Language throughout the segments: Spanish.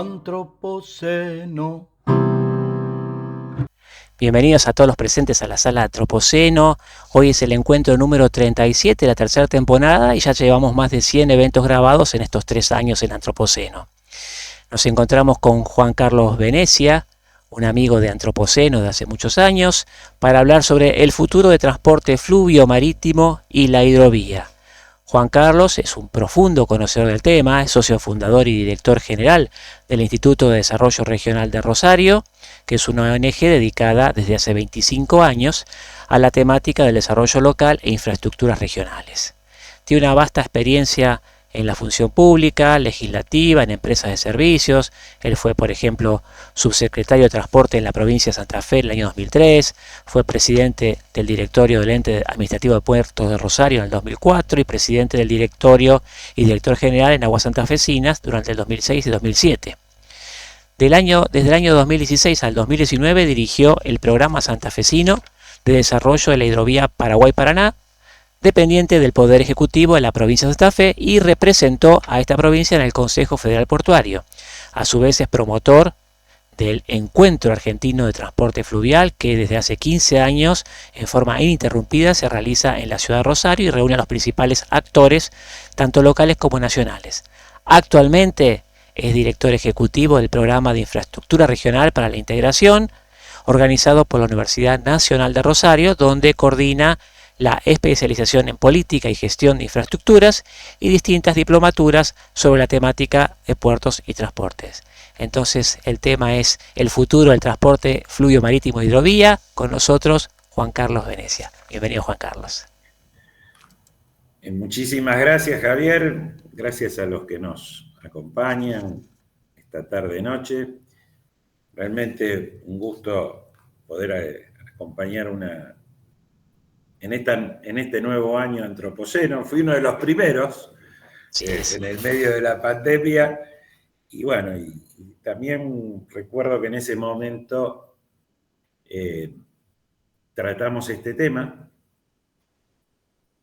Antropoceno. Bienvenidos a todos los presentes a la sala Antropoceno. Hoy es el encuentro número 37 de la tercera temporada y ya llevamos más de 100 eventos grabados en estos 3 años en Antropoceno. Nos encontramos con Juan Carlos Venecia, un amigo de Antropoceno de hace muchos años, para hablar sobre el futuro de transporte fluvio marítimo y la hidrovía. Juan Carlos es un profundo conocedor del tema, es socio fundador y director general del Instituto de Desarrollo Regional de Rosario, que es una ONG dedicada desde hace 25 años a la temática del desarrollo local e infraestructuras regionales. Tiene una vasta experiencia en la función pública, legislativa, en empresas de servicios. Él fue, por ejemplo, subsecretario de Transporte en la provincia de Santa Fe en el año 2003, fue presidente del directorio del Ente Administrativo de Puertos de Rosario en el 2004 y presidente del directorio y director general en Aguas Santafesinas durante el 2006 y 2007. Desde el año 2016 al 2019 dirigió el programa santafesino de desarrollo de la hidrovía Paraguay-Paraná, dependiente del Poder Ejecutivo de la provincia de Santa Fe, y representó a esta provincia en el Consejo Federal Portuario. A su vez es promotor del Encuentro Argentino de Transporte Fluvial, que desde hace 15 años en forma ininterrumpida se realiza en la ciudad de Rosario y reúne a los principales actores, tanto locales como nacionales. Actualmente es director ejecutivo del Programa de Infraestructura Regional para la Integración, organizado por la Universidad Nacional de Rosario, donde coordina la especialización en política y gestión de infraestructuras y distintas diplomaturas sobre la temática de puertos y transportes. Entonces el tema es el futuro del transporte fluvio marítimo y hidrovía. Con nosotros Juan Carlos Venecia. Bienvenido, Juan Carlos. Muchísimas gracias, Javier. Gracias a los que nos acompañan esta tarde-noche. Realmente un gusto poder acompañar en este nuevo año Antropoceno. Fui uno de los primeros en el medio de la pandemia. Y bueno, y también recuerdo que en ese momento tratamos este tema,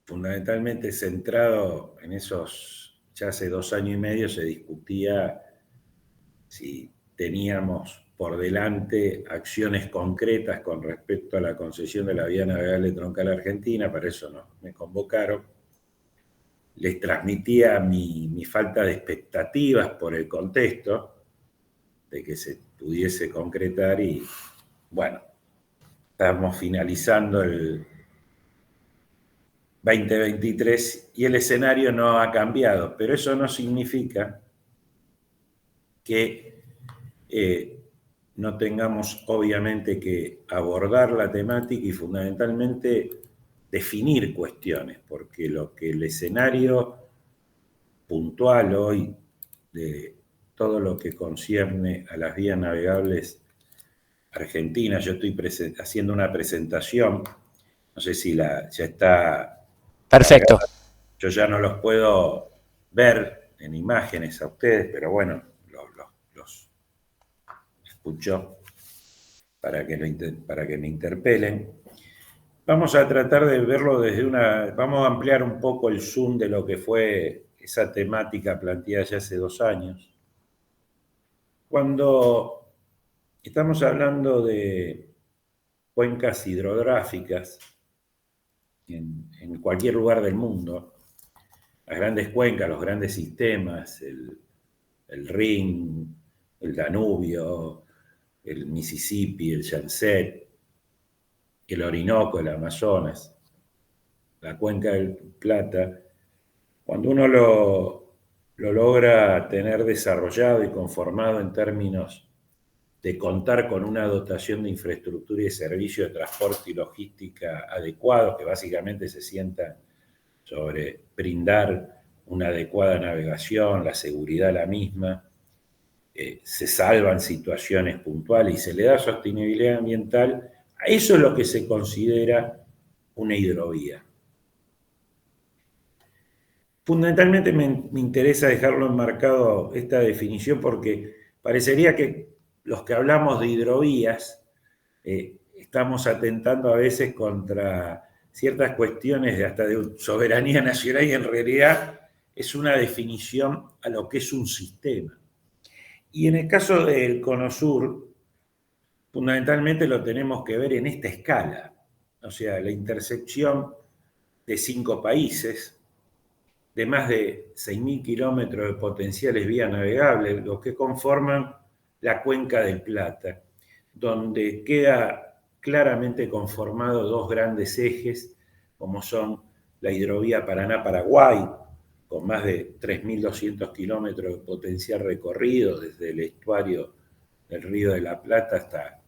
fundamentalmente centrado en esos, ya hace 2 años y medio se discutía si teníamos por delante acciones concretas con respecto a la concesión de la vía navegable troncal argentina. Para eso me convocaron. Les transmitía mi falta de expectativas por el contexto de que se pudiese concretar y, bueno, estamos finalizando el 2023 y el escenario no ha cambiado, pero eso no significa que no tengamos obviamente que abordar la temática y fundamentalmente definir cuestiones, porque lo que el escenario puntual hoy de todo lo que concierne a las vías navegables argentinas, yo estoy haciendo una presentación, no sé si ya está... Perfecto. Yo ya no los puedo ver en imágenes a ustedes, pero bueno, los escucho para que me interpelen. Vamos a tratar de verlo vamos a ampliar un poco el zoom de lo que fue esa temática planteada ya hace 2 años. Cuando estamos hablando de cuencas hidrográficas en cualquier lugar del mundo, las grandes cuencas, los grandes sistemas, el Rin, el Danubio, el Mississippi, el Yangtze, el Orinoco, el Amazonas, la cuenca del Plata, cuando uno lo logra tener desarrollado y conformado en términos de contar con una dotación de infraestructura y de servicio de transporte y logística adecuados, que básicamente se sientan sobre brindar una adecuada navegación, la seguridad la misma, se salvan situaciones puntuales y se le da sostenibilidad ambiental. Eso es lo que se considera una hidrovía. Fundamentalmente me interesa dejarlo enmarcado esta definición porque parecería que los que hablamos de hidrovías estamos atentando a veces contra ciertas cuestiones hasta de soberanía nacional y en realidad es una definición a lo que es un sistema. Y en el caso del Cono Sur, fundamentalmente lo tenemos que ver en esta escala, o sea, la intersección de 5 países, de más de 6.000 kilómetros de potenciales vías navegables, los que conforman la Cuenca del Plata, donde queda claramente conformado dos grandes ejes, como son la hidrovía Paraná-Paraguay, con más de 3.200 kilómetros de potencial recorrido desde el estuario del Río de la Plata hasta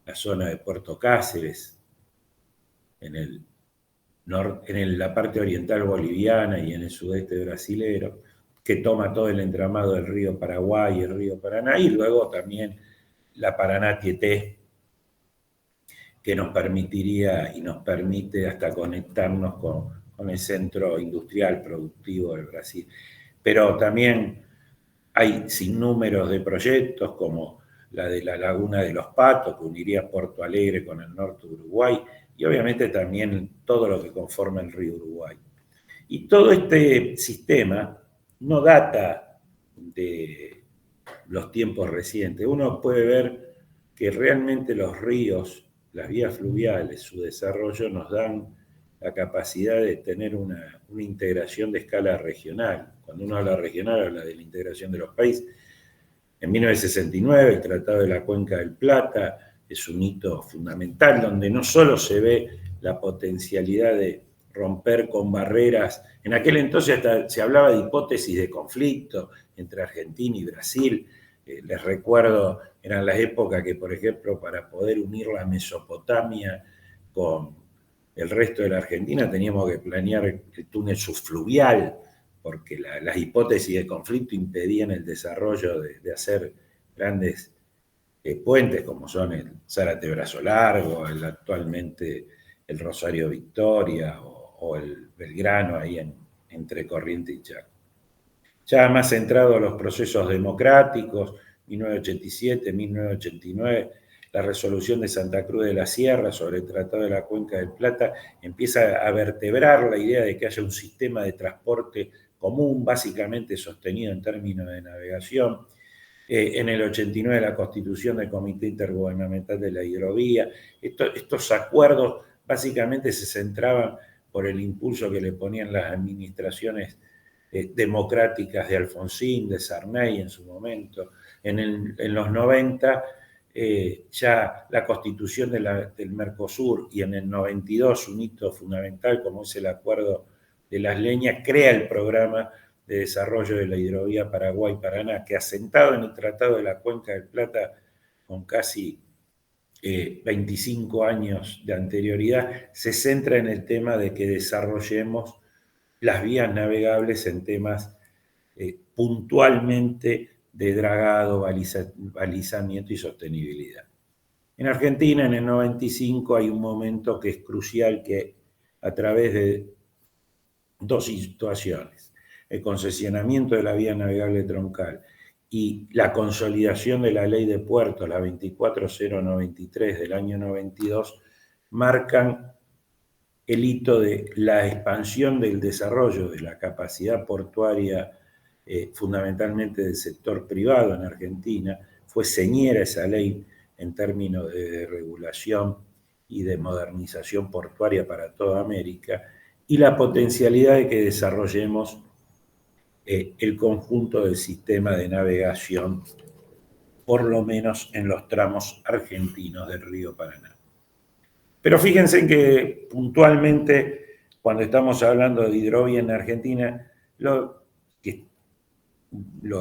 la zona de Puerto Cáceres, en la parte oriental boliviana y en el sudeste brasilero, que toma todo el entramado del río Paraguay y el río Paraná, y luego también la Paraná-Tieté, que nos permitiría y nos permite hasta conectarnos con el centro industrial productivo del Brasil. Pero también hay sinnúmeros de proyectos como la de la Laguna de los Patos, que uniría Porto Alegre con el norte de Uruguay, y obviamente también todo lo que conforma el río Uruguay. Y todo este sistema no data de los tiempos recientes. Uno puede ver que realmente los ríos, las vías fluviales, su desarrollo nos dan la capacidad de tener una integración de escala regional. Cuando uno habla regional, habla de la integración de los países. En 1969, el Tratado de la Cuenca del Plata es un hito fundamental donde no solo se ve la potencialidad de romper con barreras, en aquel entonces hasta se hablaba de hipótesis de conflicto entre Argentina y Brasil. Les recuerdo, eran las épocas que, por ejemplo, para poder unir la Mesopotamia con el resto de la Argentina teníamos que planear el túnel subfluvial, porque las hipótesis de conflicto impedían el desarrollo de hacer grandes puentes como son el Zárate Brazo Largo, actualmente el Rosario Victoria o el Belgrano ahí entre Corrientes y Chaco. Ya más centrado a los procesos democráticos, 1987, 1989, la resolución de Santa Cruz de la Sierra sobre el Tratado de la Cuenca del Plata empieza a vertebrar la idea de que haya un sistema de transporte común, básicamente sostenido en términos de navegación. En el 89 la constitución del Comité Intergubernamental de la Hidrovía. Estos acuerdos básicamente se centraban por el impulso que le ponían las administraciones democráticas de Alfonsín, de Sarney en su momento. En los 90 ya la constitución del Mercosur, y en el 92 un hito fundamental como es el acuerdo de Las Leñas, crea el programa de desarrollo de la hidrovía Paraguay-Paraná, que asentado en el Tratado de la Cuenca del Plata con casi 25 años de anterioridad, se centra en el tema de que desarrollemos las vías navegables en temas puntualmente de dragado, balizamiento y sostenibilidad. En Argentina, en el 95, hay un momento que es crucial, que a través de dos situaciones, el concesionamiento de la vía navegable troncal y la consolidación de la ley de puertos, la 24093 del año 92, marcan el hito de la expansión del desarrollo de la capacidad portuaria, fundamentalmente del sector privado en Argentina. Fue señera esa ley en términos de regulación y de modernización portuaria para toda América, y la potencialidad de que desarrollemos el conjunto del sistema de navegación, por lo menos en los tramos argentinos del río Paraná. Pero fíjense que puntualmente, cuando estamos hablando de hidrovía en Argentina, lo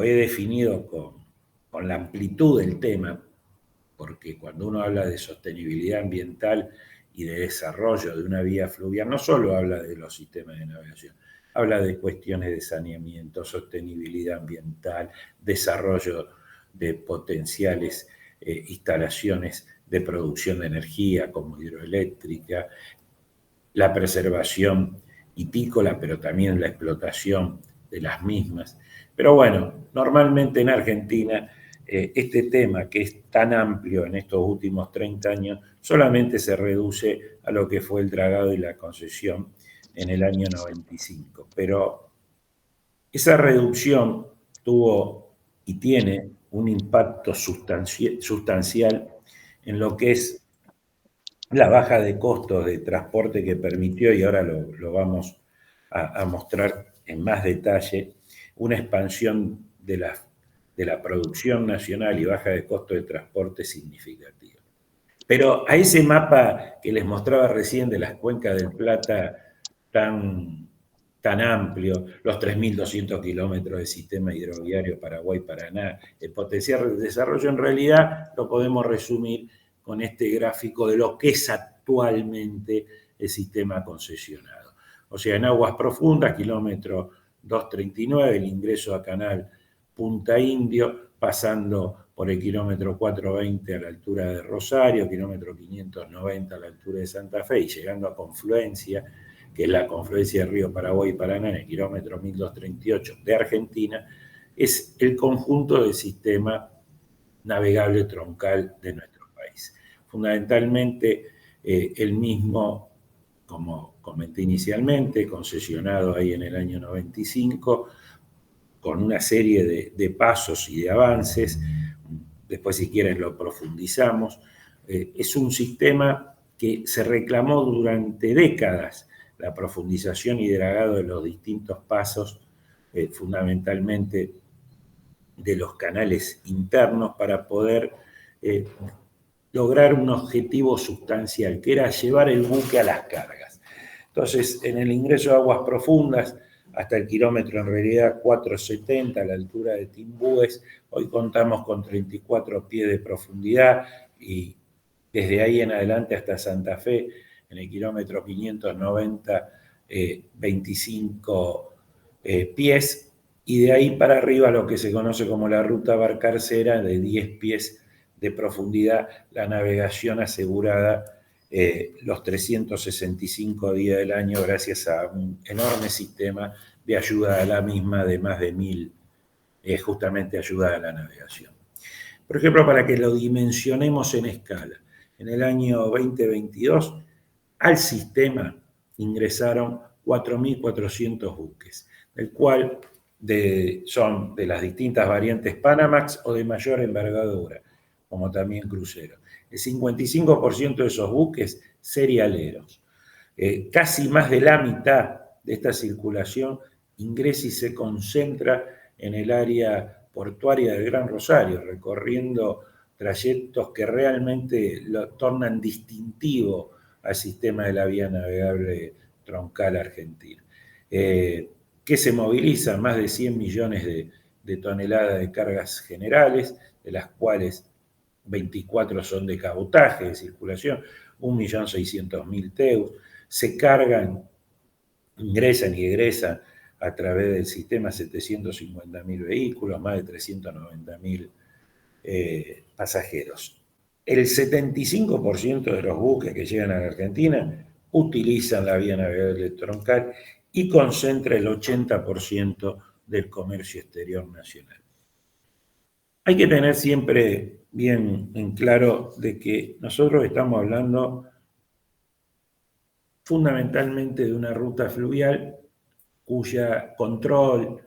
he definido con la amplitud del tema, porque cuando uno habla de sostenibilidad ambiental y de desarrollo de una vía fluvial, no solo habla de los sistemas de navegación, habla de cuestiones de saneamiento, sostenibilidad ambiental, desarrollo de potenciales instalaciones de producción de energía como hidroeléctrica, la preservación hitícola, pero también la explotación de las mismas. Pero bueno, normalmente en Argentina este tema, que es tan amplio en estos últimos 30 años, solamente se reduce a lo que fue el dragado y la concesión en el año 95. Pero esa reducción tuvo y tiene un impacto sustancial en lo que es la baja de costos de transporte que permitió, y ahora lo vamos a mostrar en más detalle, una expansión de la producción nacional y baja de costo de transporte significativa. Pero a ese mapa que les mostraba recién de las cuencas del Plata tan amplio, los 3.200 kilómetros de sistema hidroviario Paraguay-Paraná, el potencial de desarrollo, en realidad lo podemos resumir con este gráfico de lo que es actualmente el sistema concesionado. O sea, en aguas profundas, kilómetro 239, el ingreso a Canal Punta Indio, pasando por el kilómetro 420 a la altura de Rosario, kilómetro 590 a la altura de Santa Fe y llegando a Confluencia, que es la confluencia del río Paraguay y Paraná en el kilómetro 1238 de Argentina, es el conjunto del sistema navegable troncal de nuestro país. Fundamentalmente el mismo, como comenté inicialmente, concesionado ahí en el año 95, con una serie de pasos y de avances, después si quieren lo profundizamos, es un sistema que se reclamó durante décadas la profundización y dragado de los distintos pasos, fundamentalmente de los canales internos, para poder lograr un objetivo sustancial, que era llevar el buque a las cargas. Entonces, en el ingreso de aguas profundas, hasta el kilómetro en realidad 470 a la altura de Timbúes, hoy contamos con 34 pies de profundidad y desde ahí en adelante hasta Santa Fe, en el kilómetro 590, 25 pies, y de ahí para arriba lo que se conoce como la ruta barcarcera de 10 pies de profundidad, la navegación asegurada los 365 días del año gracias a un enorme sistema de ayuda a la misma de más de 1.000, justamente ayuda a la navegación. Por ejemplo, para que lo dimensionemos en escala, en el año 2022 al sistema ingresaron 4.400 buques, del cual son de las distintas variantes Panamax o de mayor envergadura, como también cruceros. El 55% de esos buques serialeros. Casi más de la mitad de esta circulación ingresa y se concentra en el área portuaria del Gran Rosario, recorriendo trayectos que realmente lo tornan distintivo al sistema de la vía navegable troncal argentina. Que se movilizan más de 100 millones de toneladas de cargas generales, de las cuales 24 son de cabotaje, de circulación, 1.600.000 TEUs, se cargan, ingresan y egresan a través del sistema 750.000 vehículos, más de 390.000 pasajeros. El 75% de los buques que llegan a la Argentina utilizan la vía navegable troncal y concentra el 80% del comercio exterior nacional. Hay que tener siempre bien en claro de que nosotros estamos hablando fundamentalmente de una ruta fluvial cuya control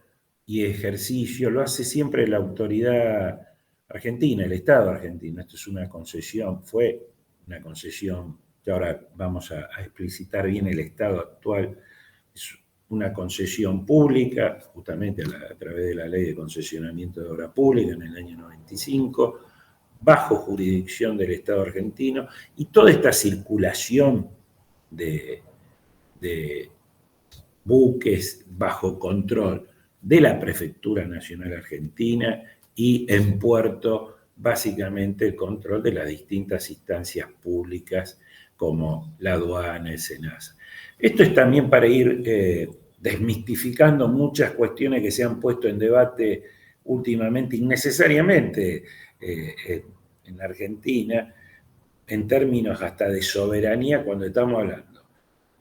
y ejercicio lo hace siempre la autoridad argentina, el Estado argentino. Esto es una concesión, fue una concesión que ahora vamos a explicitar bien el estado actual. Es una concesión pública, justamente a través de la Ley de Concesionamiento de Obra Pública en el año 95, bajo jurisdicción del Estado argentino, y toda esta circulación de buques bajo control de la Prefectura Nacional Argentina y en puerto básicamente el control de las distintas instancias públicas como la aduana, el SENASA. Esto es también para ir desmistificando muchas cuestiones que se han puesto en debate últimamente innecesariamente en Argentina, en términos hasta de soberanía, cuando estamos hablando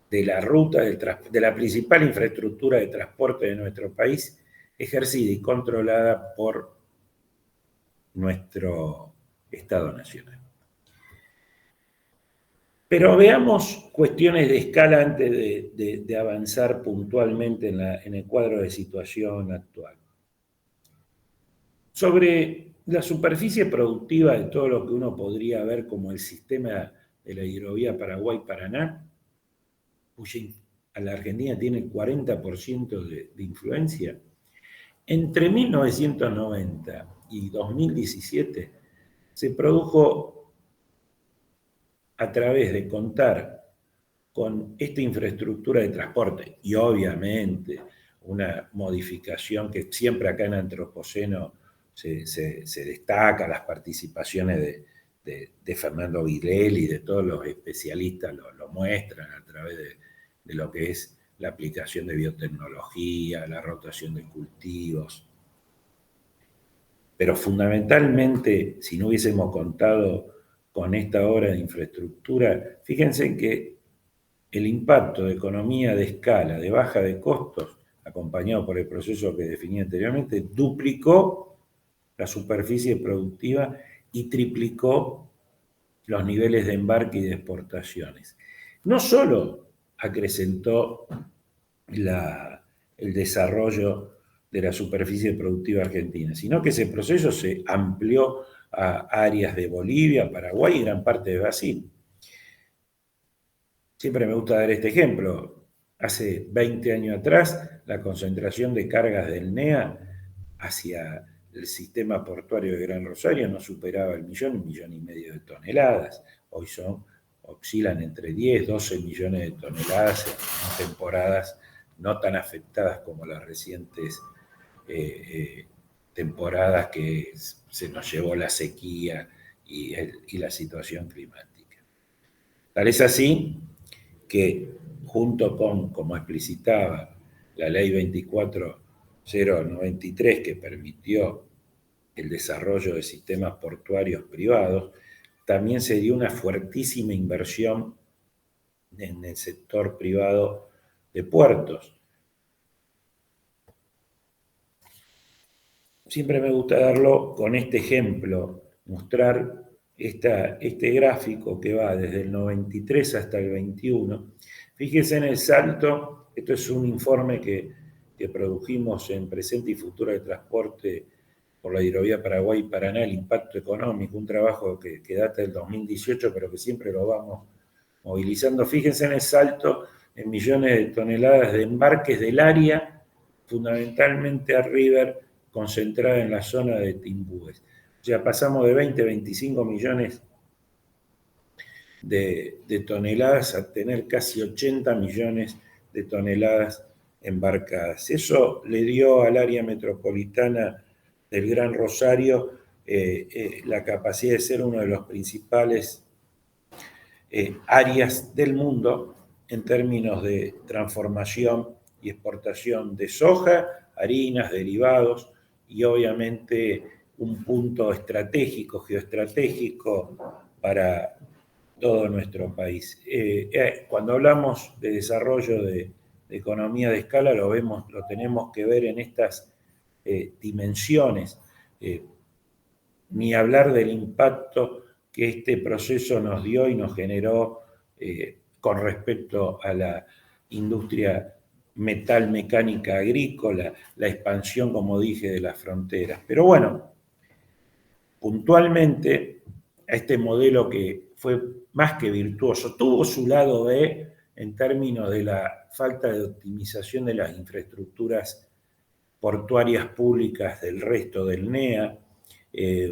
de la ruta, de la principal infraestructura de transporte de nuestro país, ejercida y controlada por nuestro Estado Nacional. Pero veamos cuestiones de escala antes de avanzar puntualmente en el cuadro de situación actual. Sobre la superficie productiva de todo lo que uno podría ver como el sistema de la hidrovía Paraguay-Paraná, a la Argentina tiene el 40% de influencia, entre 1990 y 2017 se produjo a través de contar con esta infraestructura de transporte y obviamente una modificación que siempre acá en Antropoceno se destaca, las participaciones de Fernando Vilel y de todos los especialistas lo muestran a través de lo que es la aplicación de biotecnología, la rotación de cultivos. Pero fundamentalmente, si no hubiésemos contado con esta obra de infraestructura, fíjense que el impacto de economía de escala, de baja de costos, acompañado por el proceso que definí anteriormente, duplicó la superficie productiva y triplicó los niveles de embarque y de exportaciones. No solo acrecentó el desarrollo de la superficie productiva argentina, sino que ese proceso se amplió a áreas de Bolivia, Paraguay y gran parte de Brasil. Siempre me gusta dar este ejemplo. Hace 20 años atrás, la concentración de cargas del NEA hacia el sistema portuario de Gran Rosario no superaba el millón y medio de toneladas. Hoy oscilan entre 10, 12 millones de toneladas en temporadas no tan afectadas como las recientes temporadas que se nos llevó la sequía y la situación climática. Tal es así que junto con, como explicitaba la ley 24093, que permitió el desarrollo de sistemas portuarios privados, también se dio una fuertísima inversión en el sector privado de puertos. Siempre me gusta darlo con este ejemplo, mostrar este gráfico que va desde el 93 hasta el 21. Fíjense en el salto, esto es un informe que produjimos en Presente y Futuro de Transporte por la hidrovía Paraguay-Paraná, el impacto económico, un trabajo que data del 2018, pero que siempre lo vamos movilizando. Fíjense en el salto en millones de toneladas de embarques del área, fundamentalmente a River, concentrada en la zona de Timbúes. O sea, pasamos de 20 a 25 millones de toneladas a tener casi 80 millones de toneladas embarcadas. Eso le dio al área metropolitana del Gran Rosario la capacidad de ser uno de los principales áreas del mundo en términos de transformación y exportación de soja, harinas, derivados y obviamente un punto estratégico, geoestratégico para todo nuestro país. Cuando hablamos de desarrollo de economía de escala, lo tenemos que ver en estas dimensiones. Ni hablar del impacto que este proceso nos dio y nos generó con respecto a la industria metalmecánica agrícola, la expansión, como dije, de las fronteras. Pero bueno, puntualmente, a este modelo que fue más que virtuoso, tuvo su lado B en términos de la falta de optimización de las infraestructuras portuarias públicas del resto del NEA,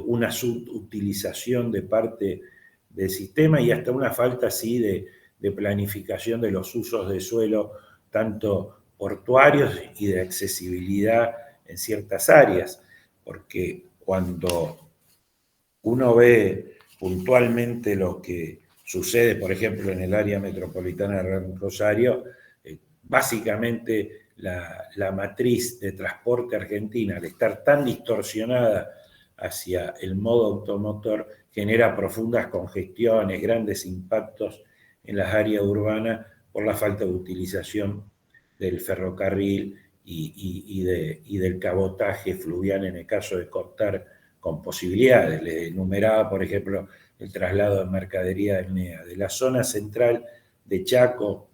una subutilización de parte del sistema y hasta una falta así de planificación de los usos de suelo, tanto portuarios y de accesibilidad en ciertas áreas, porque cuando uno ve puntualmente lo que sucede, por ejemplo, en el área metropolitana de Gran Rosario, básicamente la matriz de transporte argentina, al estar tan distorsionada hacia el modo automotor, genera profundas congestiones, grandes impactos en las áreas urbanas por la falta de utilización del ferrocarril y del cabotaje fluvial en el caso de cortar con posibilidades. Le enumeraba, por ejemplo, el traslado de mercadería del NEA. De la zona central de Chaco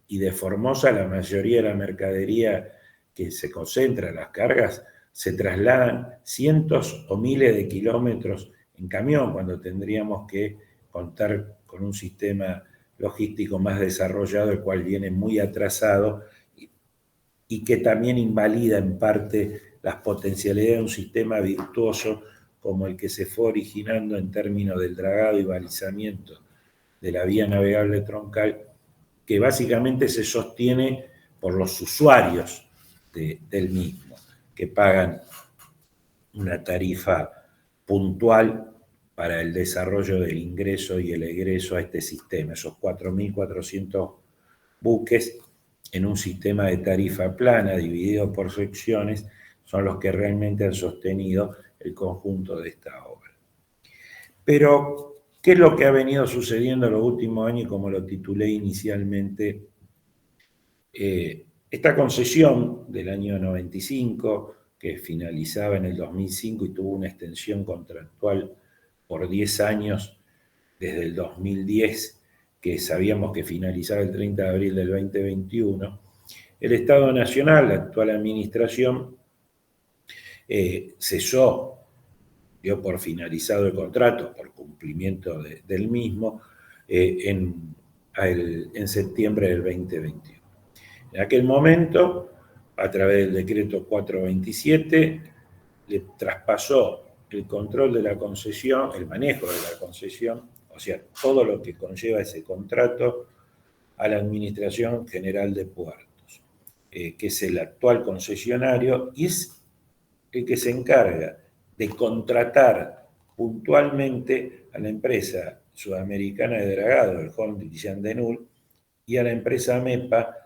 y de Formosa, la mayoría de la mercadería que se concentra, las cargas, se trasladan cientos o miles de kilómetros en camión, cuando tendríamos que contar con un sistema logístico más desarrollado, el cual viene muy atrasado y que también invalida en parte las potencialidades de un sistema virtuoso como el que se fue originando en términos del dragado y balizamiento de la vía navegable troncal, que básicamente se sostiene por los usuarios del mismo, que pagan una tarifa puntual para el desarrollo del ingreso y el egreso a este sistema, esos 4.400 buques en un sistema de tarifa plana dividido por secciones son los que realmente han sostenido el conjunto de esta obra. Pero, ¿qué es lo que ha venido sucediendo en los últimos años? Como lo titulé inicialmente, esta concesión del año 95, que finalizaba en el 2005 y tuvo una extensión contractual por 10 años desde el 2010, que sabíamos que finalizaba el 30 de abril del 2021, el Estado Nacional, la actual administración, cesó, dio por finalizado el contrato, por cumplimiento del mismo, en septiembre del 2021. En aquel momento, a través del decreto 427, le traspasó el control de la concesión, el manejo de la concesión, o sea, todo lo que conlleva ese contrato, a la Administración General de Puertos, que es el actual concesionario y es el que se encarga de contratar puntualmente a la empresa sudamericana de dragado, el Holding Jean Denul, y a la empresa MEPA,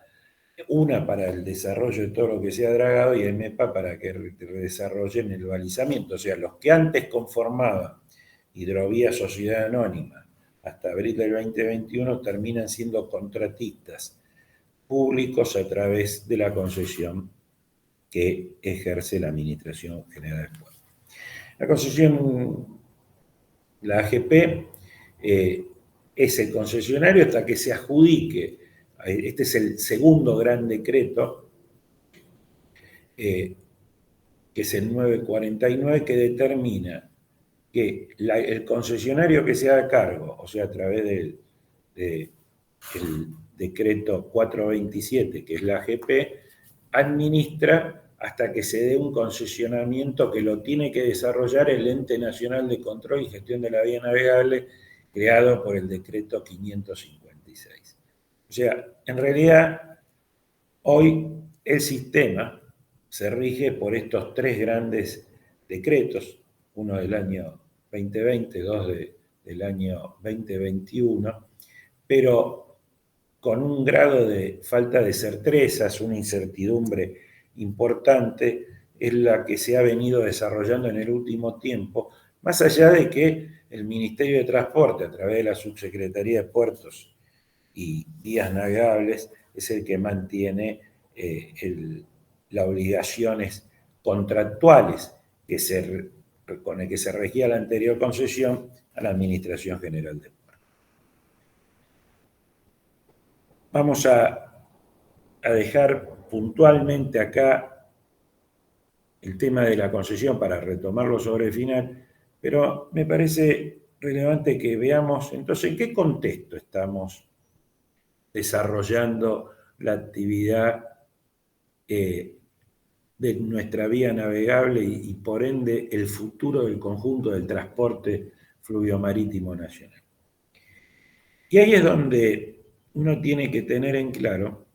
una para el desarrollo de todo lo que sea dragado y el MEPA para que desarrollen el balizamiento. O sea, los que antes conformaban Hidrovía Sociedad Anónima hasta abril del 2021 terminan siendo contratistas públicos a través de la concesión que ejerce la Administración General de Puertos. La concesión, la AGP, es el concesionario hasta que se adjudique. Este es el segundo gran decreto, que es el 949, que determina que el concesionario que se haga cargo, o sea, a través del decreto 427, que es la AGP, administra hasta que se dé un concesionamiento que lo tiene que desarrollar el Ente Nacional de Control y Gestión de la Vía Navegable, creado por el decreto 556. O sea, en realidad, hoy el sistema se rige por estos tres grandes decretos, uno del año 2020, dos del año 2021, pero con un grado de falta de certezas, una incertidumbre importante, es la que se ha venido desarrollando en el último tiempo, más allá de que el Ministerio de Transporte, a través de la Subsecretaría de Puertos y Vías Navegables, es el que mantiene las obligaciones contractuales con el que se regía la anterior concesión a la Administración General de Puertos. Vamos a dejar puntualmente acá el tema de la concesión para retomarlo sobre el final, pero me parece relevante que veamos entonces en qué contexto estamos desarrollando la actividad de nuestra vía navegable y por ende el futuro del conjunto del transporte fluvio-marítimo nacional. Y ahí es donde uno tiene que tener en claro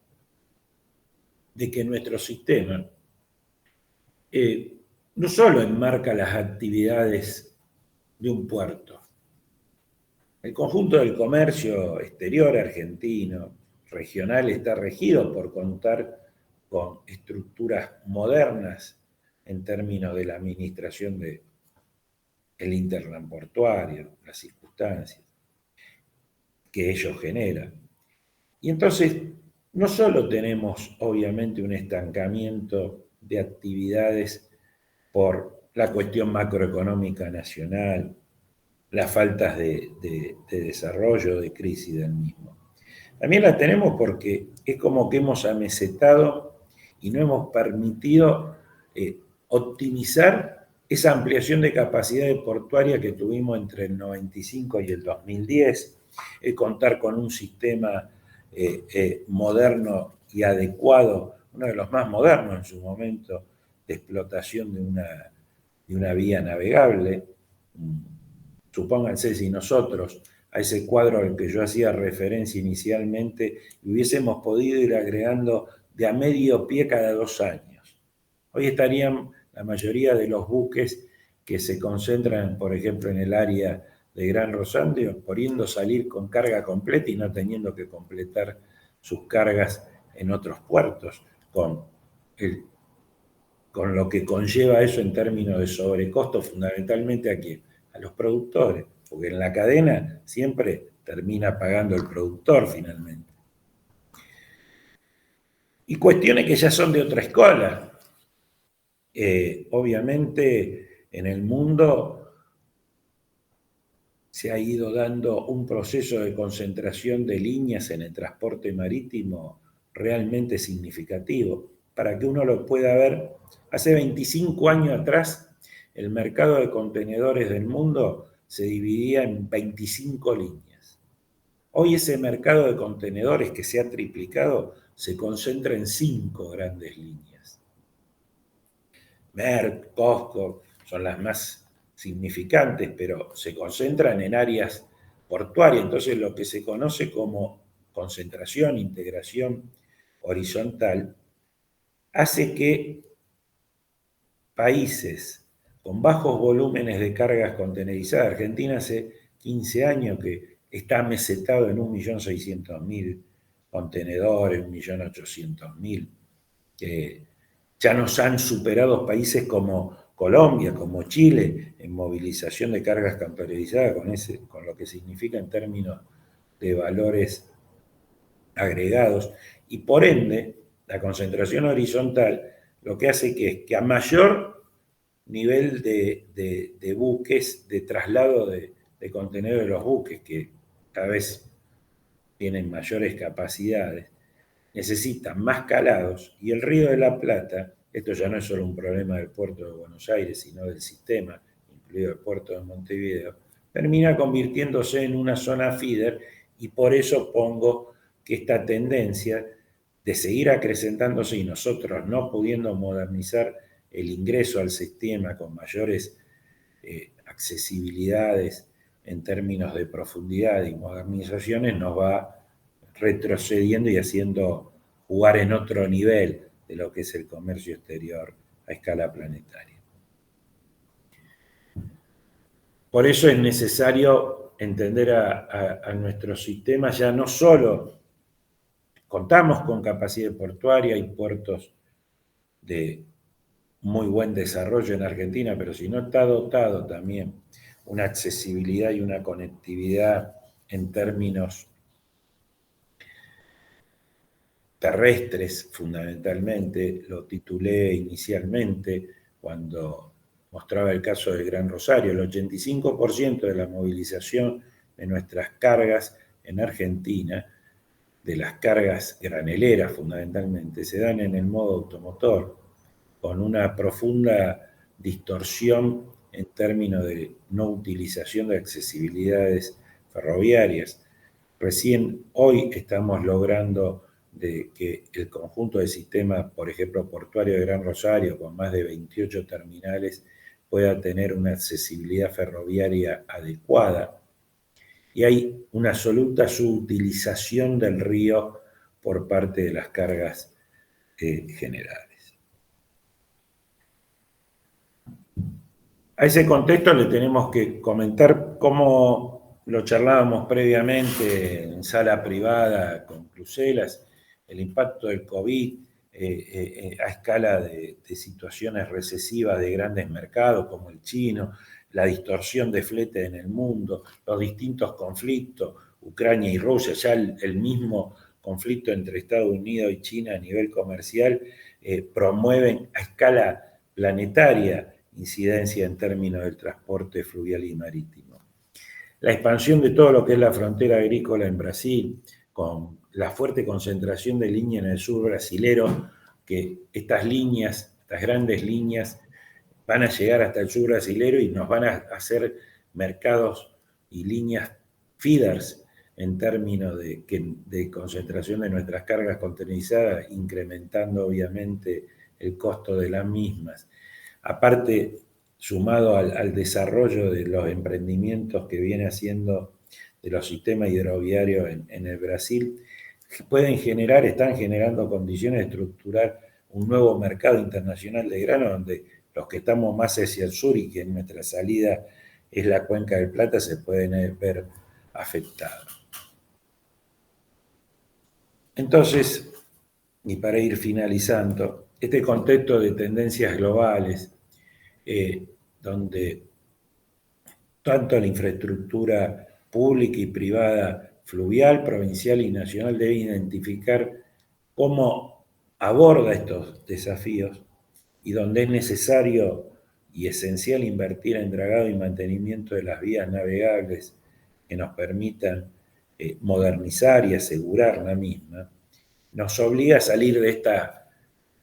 de que nuestro sistema no solo enmarca las actividades de un puerto. El conjunto del comercio exterior argentino, regional, está regido por contar con estructuras modernas en términos de la administración del intertransportuario, las circunstancias que ello genera. Y entonces, no solo tenemos obviamente un estancamiento de actividades por la cuestión macroeconómica nacional, las faltas de desarrollo, de crisis del mismo. También la tenemos porque es como que hemos amesetado y no hemos permitido optimizar esa ampliación de capacidad portuaria que tuvimos entre el 95 y el 2010, contar con un sistema moderno y adecuado, uno de los más modernos en su momento, de explotación de una vía navegable. Supónganse si nosotros a ese cuadro al que yo hacía referencia inicialmente hubiésemos podido ir agregando de a medio pie cada 2 años. Hoy estarían la mayoría de los buques que se concentran, por ejemplo, en el área de Gran Rosario, pudiendo salir con carga completa y no teniendo que completar sus cargas en otros puertos, con lo que conlleva eso en términos de sobrecosto, fundamentalmente ¿a quién? A los productores, porque en la cadena siempre termina pagando el productor finalmente. Y cuestiones que ya son de otra escuela. Obviamente en el mundo se ha ido dando un proceso de concentración de líneas en el transporte marítimo realmente significativo. Para que uno lo pueda ver, hace 25 años atrás el mercado de contenedores del mundo se dividía en 25 líneas. Hoy ese mercado de contenedores que se ha triplicado se concentra en 5 grandes líneas. Maersk, COSCO son las más significantes, pero se concentran en áreas portuarias. Entonces lo que se conoce como concentración, integración horizontal, hace que países con bajos volúmenes de cargas contenerizadas, Argentina hace 15 años que está mesetado en 1.600.000 contenedores, 1.800.000, ya nos han superado países como Colombia, como Chile, en movilización de cargas contenerizadas, con lo que significa en términos de valores agregados, y por ende, la concentración horizontal lo que hace que a mayor nivel de buques, de traslado de contenedores de los buques, que cada vez tienen mayores capacidades, necesitan más calados, y el Río de la Plata, esto ya no es solo un problema del puerto de Buenos Aires, sino del sistema, incluido el puerto de Montevideo, termina convirtiéndose en una zona feeder, y por eso pongo que esta tendencia de seguir acrecentándose y nosotros no pudiendo modernizar el ingreso al sistema con mayores accesibilidades en términos de profundidad y modernizaciones, nos va retrocediendo y haciendo jugar en otro nivel de lo que es el comercio exterior a escala planetaria. Por eso es necesario entender a nuestro sistema. Ya no solo contamos con capacidad portuaria y puertos de muy buen desarrollo en Argentina, pero si no está dotado también una accesibilidad y una conectividad en términos terrestres, fundamentalmente, lo titulé inicialmente cuando mostraba el caso del Gran Rosario. El 85% de la movilización de nuestras cargas en Argentina, de las cargas graneleras fundamentalmente, se dan en el modo automotor, con una profunda distorsión en términos de no utilización de accesibilidades ferroviarias. Recién hoy estamos logrando de que el conjunto de sistemas, por ejemplo, portuario de Gran Rosario, con más de 28 terminales, pueda tener una accesibilidad ferroviaria adecuada. Y hay una absoluta subutilización del río por parte de las cargas generales. A ese contexto le tenemos que comentar cómo lo charlábamos previamente en sala privada con Bruselas, el impacto del COVID a escala de situaciones recesivas de grandes mercados como el chino, la distorsión de flete en el mundo, los distintos conflictos, Ucrania y Rusia, ya el mismo conflicto entre Estados Unidos y China a nivel comercial promueven a escala planetaria incidencia en términos del transporte fluvial y marítimo. La expansión de todo lo que es la frontera agrícola en Brasil, con la fuerte concentración de líneas en el sur brasilero, que estas líneas, estas grandes líneas, van a llegar hasta el sur brasilero y nos van a hacer mercados y líneas feeders en términos de concentración de nuestras cargas containerizadas, incrementando obviamente el costo de las mismas. Aparte, sumado al desarrollo de los emprendimientos que viene haciendo de los sistemas hidroviarios en el Brasil, están generando condiciones de estructurar un nuevo mercado internacional de grano, donde los que estamos más hacia el sur y que en nuestra salida es la Cuenca del Plata se pueden ver afectados. Entonces, y para ir finalizando, este contexto de tendencias globales, donde tanto la infraestructura pública y privada, fluvial, provincial y nacional, debe identificar cómo aborda estos desafíos y donde es necesario y esencial invertir en dragado y mantenimiento de las vías navegables que nos permitan modernizar y asegurar la misma, nos obliga a salir de esta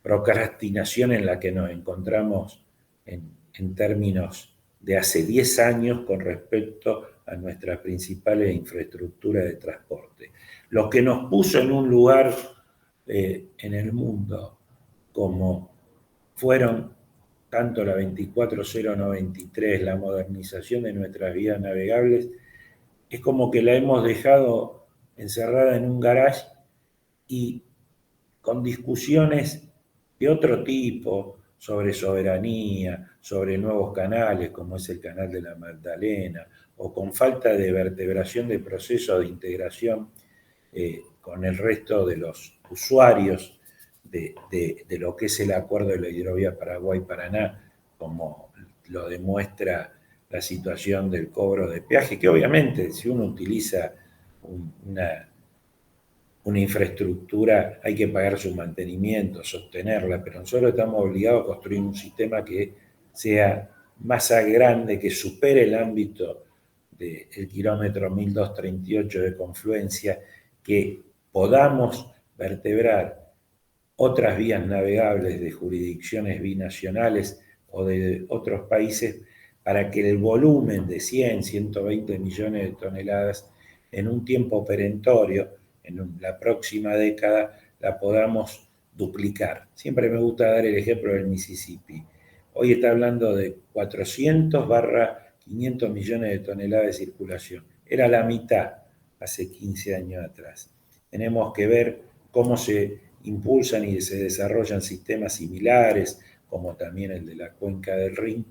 procrastinación en la que nos encontramos en términos de hace 10 años con respecto a nuestras principales infraestructuras de transporte. Lo que nos puso en un lugar en el mundo como fueron tanto la 24093, la modernización de nuestras vías navegables, es como que la hemos dejado encerrada en un garage y con discusiones de otro tipo sobre soberanía, sobre nuevos canales como es el canal de la Magdalena, o con falta de vertebración de procesos de integración con el resto de los usuarios de lo que es el acuerdo de la hidrovía Paraguay-Paraná, como lo demuestra la situación del cobro de peaje, que obviamente si uno utiliza una infraestructura hay que pagar su mantenimiento, sostenerla, pero nosotros estamos obligados a construir un sistema que sea más grande, que supere el ámbito del kilómetro 1238 de confluencia, que podamos vertebrar otras vías navegables de jurisdicciones binacionales o de otros países para que el volumen de 100, 120 millones de toneladas en un tiempo perentorio, en la próxima década, la podamos duplicar. Siempre me gusta dar el ejemplo del Mississippi. Hoy está hablando de 400/500 millones de toneladas de circulación. Era la mitad hace 15 años atrás. Tenemos que ver cómo se impulsan y se desarrollan sistemas similares, como también el de la cuenca del Rin,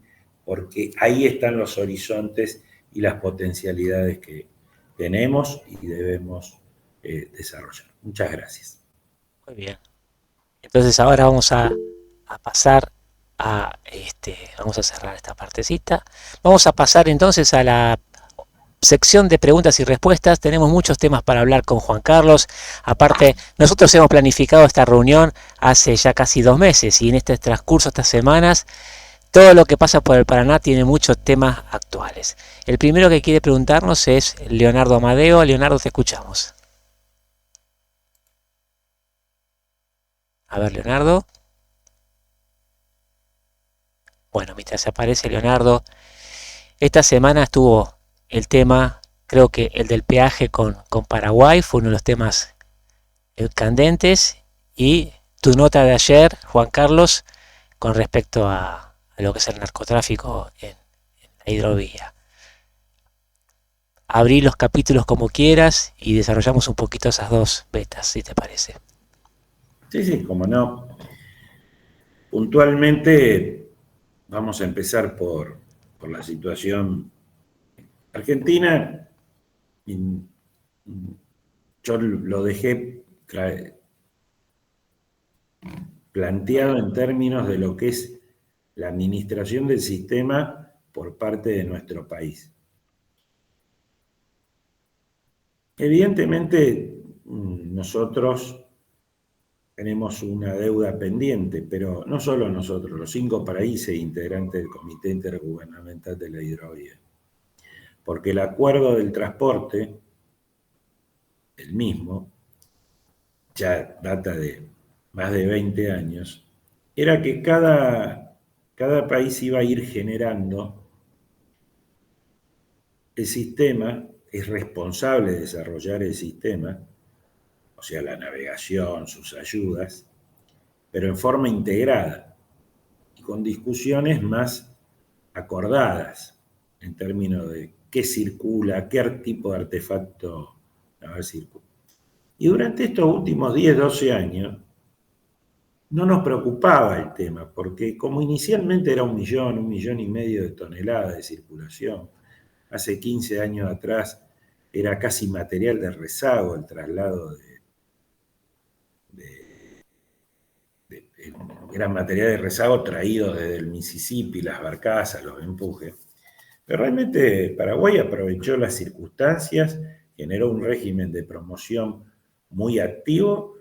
porque ahí están los horizontes y las potencialidades que tenemos y debemos desarrollar. Muchas gracias. Muy bien. Entonces ahora vamos a pasar vamos a cerrar esta partecita. Vamos a pasar entonces a la sección de preguntas y respuestas. Tenemos muchos temas para hablar con Juan Carlos. Aparte, nosotros hemos planificado esta reunión hace ya casi 2 meses y en este transcurso, estas semanas, todo lo que pasa por el Paraná tiene muchos temas actuales. El primero que quiere preguntarnos es Leonardo Amadeo. Leonardo, te escuchamos. A ver, Leonardo. Bueno, mientras se aparece Leonardo, esta semana estuvo el tema, creo que el del peaje con Paraguay, fue uno de los temas candentes, y tu nota de ayer, Juan Carlos, con respecto a lo que es el narcotráfico en la hidrovía. Abrí los capítulos como quieras y desarrollamos un poquito esas dos betas, si te parece. Sí, como no. Puntualmente vamos a empezar por la situación argentina. Yo lo dejé planteado en términos de lo que es la administración del sistema por parte de nuestro país. Evidentemente, nosotros tenemos una deuda pendiente, pero no solo nosotros, los 5 países integrantes del Comité Intergubernamental de la Hidrovía, porque el acuerdo del transporte, el mismo, ya data de más de 20 años, era que cada cada país iba a ir generando el sistema, es responsable de desarrollar el sistema, o sea, la navegación, sus ayudas, pero en forma integrada y con discusiones más acordadas en términos de qué circula, qué tipo de artefacto naval circula. Y durante estos últimos 10, 12 años, no nos preocupaba el tema, porque como inicialmente era 1,5 millones de toneladas de circulación, hace 15 años atrás era casi material de rezago el traslado era material de rezago traído desde el Mississippi, las barcazas, los empujes. Pero realmente Paraguay aprovechó las circunstancias, generó un régimen de promoción muy activo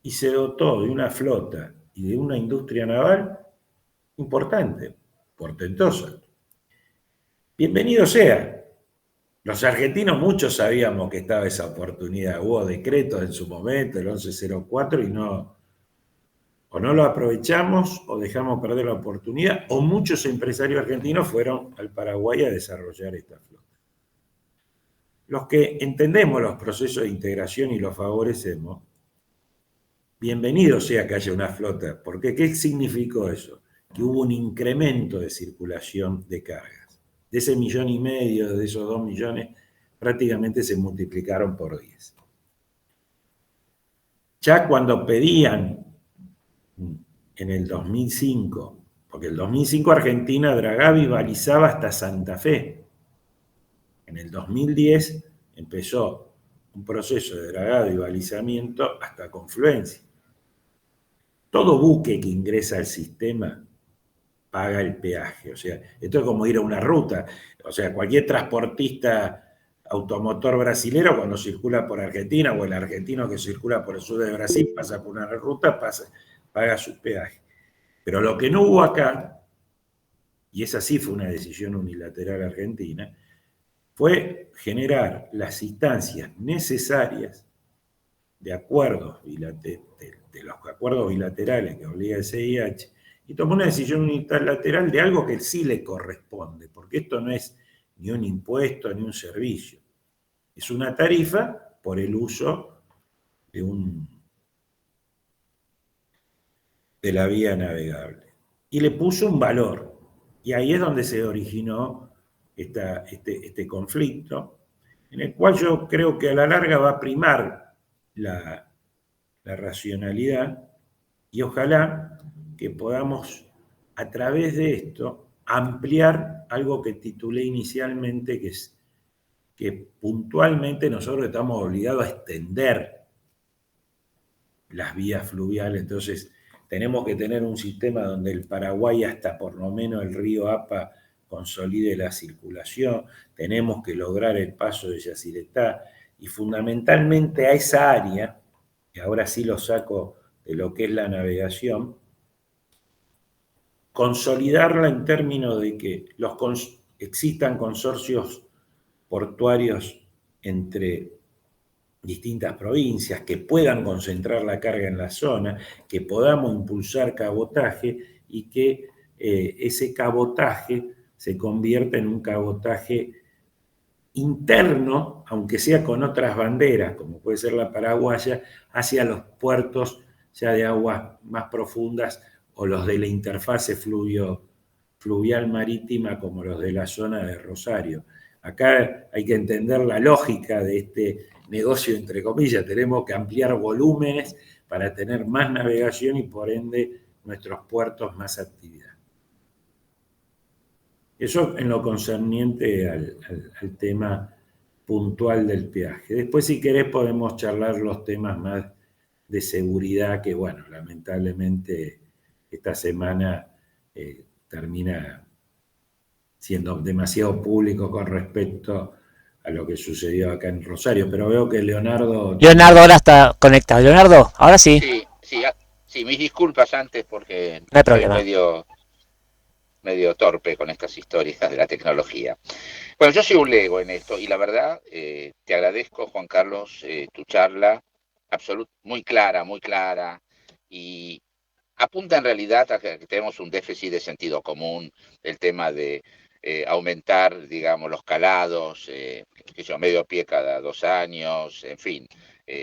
y se dotó de una flota y de una industria naval importante, portentosa. Bienvenido sea. Los argentinos muchos sabíamos que estaba esa oportunidad. Hubo decretos en su momento, el 1104, y o no lo aprovechamos o dejamos perder la oportunidad, o muchos empresarios argentinos fueron al Paraguay a desarrollar esta flota. Los que entendemos los procesos de integración y los favorecemos, bienvenido sea que haya una flota, porque ¿qué significó eso? Que hubo un incremento de circulación de cargas. De ese 1,5 millones, de esos 2 millones, prácticamente se multiplicaron por 10. Ya cuando pedían en el 2005, porque el 2005 Argentina dragaba y balizaba hasta Santa Fe. En el 2010 empezó un proceso de dragado y balizamiento hasta Confluencia. Todo buque que ingresa al sistema paga el peaje. O sea, esto es como ir a una ruta. O sea, cualquier transportista automotor brasilero cuando circula por Argentina, o el argentino que circula por el sur de Brasil, pasa por una ruta, paga su peaje. Pero lo que no hubo acá, y esa sí fue una decisión unilateral argentina, fue generar las instancias necesarias de acuerdos de los acuerdos bilaterales que obliga el CIH, y tomó una decisión unilateral de algo que sí le corresponde, porque esto no es ni un impuesto ni un servicio, es una tarifa por el uso de la vía navegable. Y le puso un valor, y ahí es donde se originó este conflicto, en el cual yo creo que a la larga va a primar la racionalidad, y ojalá que podamos a través de esto ampliar algo que titulé inicialmente, que es que puntualmente nosotros estamos obligados a extender las vías fluviales. Entonces tenemos que tener un sistema donde el Paraguay, hasta por lo menos el río APA, consolide la circulación. Tenemos que lograr el paso de Yacyretá, y fundamentalmente a esa área, que ahora sí lo saco de lo que es la navegación, consolidarla en términos de que existan consorcios portuarios entre distintas provincias, que puedan concentrar la carga en la zona, que podamos impulsar cabotaje, y que ese cabotaje se convierta en un cabotaje interno, aunque sea con otras banderas, como puede ser la paraguaya, hacia los puertos ya de aguas más profundas, o los de la interfase fluvial marítima, como los de la zona de Rosario. Acá hay que entender la lógica de este negocio, entre comillas. Tenemos que ampliar volúmenes para tener más navegación y por ende nuestros puertos más actividad. Eso en lo concerniente al tema puntual del peaje. Después, si querés, podemos charlar los temas más de seguridad, que bueno, lamentablemente esta semana termina siendo demasiado público con respecto a lo que sucedió acá en Rosario. Pero veo que Leonardo ahora está conectado. Leonardo, ahora sí. Sí, mis disculpas antes porque no hay problema. Medio torpe con estas historias de la tecnología. Bueno, yo soy un lego en esto, y la verdad te agradezco, Juan Carlos, tu charla muy clara, y apunta en realidad a que tenemos un déficit de sentido común, el tema de aumentar, digamos, los calados, medio pie cada 2 años, en fin,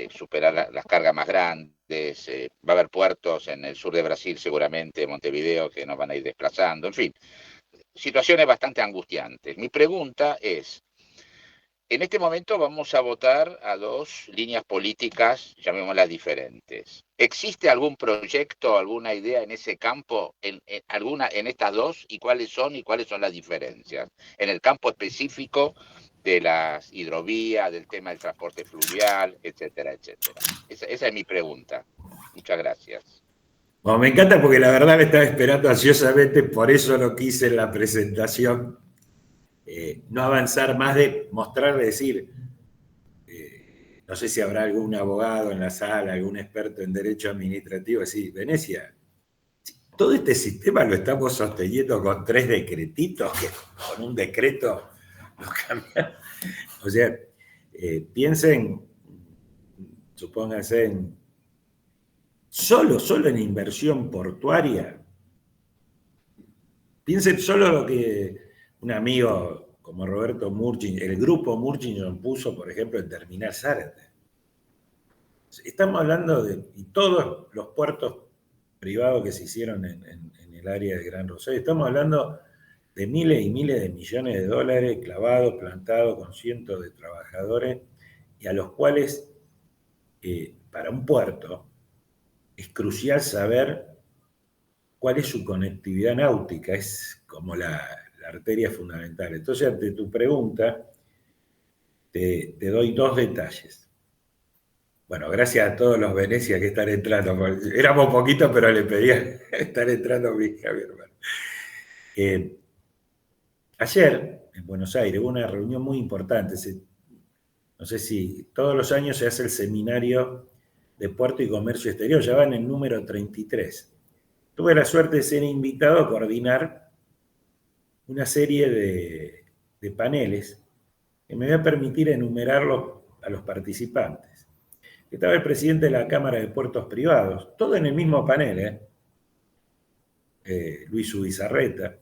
superar las cargas más grandes, va a haber puertos en el sur de Brasil seguramente, Montevideo, que nos van a ir desplazando, en fin, situaciones bastante angustiantes. Mi pregunta es, en este momento vamos a votar a 2 líneas políticas, llamémoslas diferentes. ¿Existe algún proyecto, alguna idea en ese campo, en estas 2, y cuáles son las diferencias? En el campo específico de las hidrovías, del tema del transporte fluvial, etcétera, etcétera. Esa es mi pregunta. Muchas gracias. Bueno, me encanta porque la verdad me estaba esperando ansiosamente, por eso lo quise en la presentación. No avanzar más de mostrar, decir, no sé si habrá algún abogado en la sala, algún experto en derecho administrativo, decir, Venecia, todo este sistema lo estamos sosteniendo con 3 decretitos, que con un decreto lo cambian. O sea, piensen, supónganse solo en inversión portuaria. Piensen solo lo que un amigo como Roberto Murchin, el grupo Murchin puso, por ejemplo, en Terminal Zárate. Estamos hablando de todos los puertos privados que se hicieron en el área de Gran Rosario. Estamos hablando de miles y miles de millones de dólares clavados, plantados con cientos de trabajadores, y a los cuales, para un puerto, es crucial saber cuál es su conectividad náutica, es como la arteria fundamental. Entonces, ante tu pregunta, te doy 2 detalles. Bueno, gracias a todos los Venecia que están entrando. Éramos poquitos, pero le pedía estar entrando mi hija, mi hermano. Ayer, en Buenos Aires, hubo una reunión muy importante. No sé si todos los años se hace el seminario de Puerto y Comercio Exterior, ya va en el número 33. Tuve la suerte de ser invitado a coordinar una serie de paneles que me voy a permitir enumerarlos a los participantes. Estaba el presidente de la Cámara de Puertos Privados, todo en el mismo panel, Luis Ubizarreta,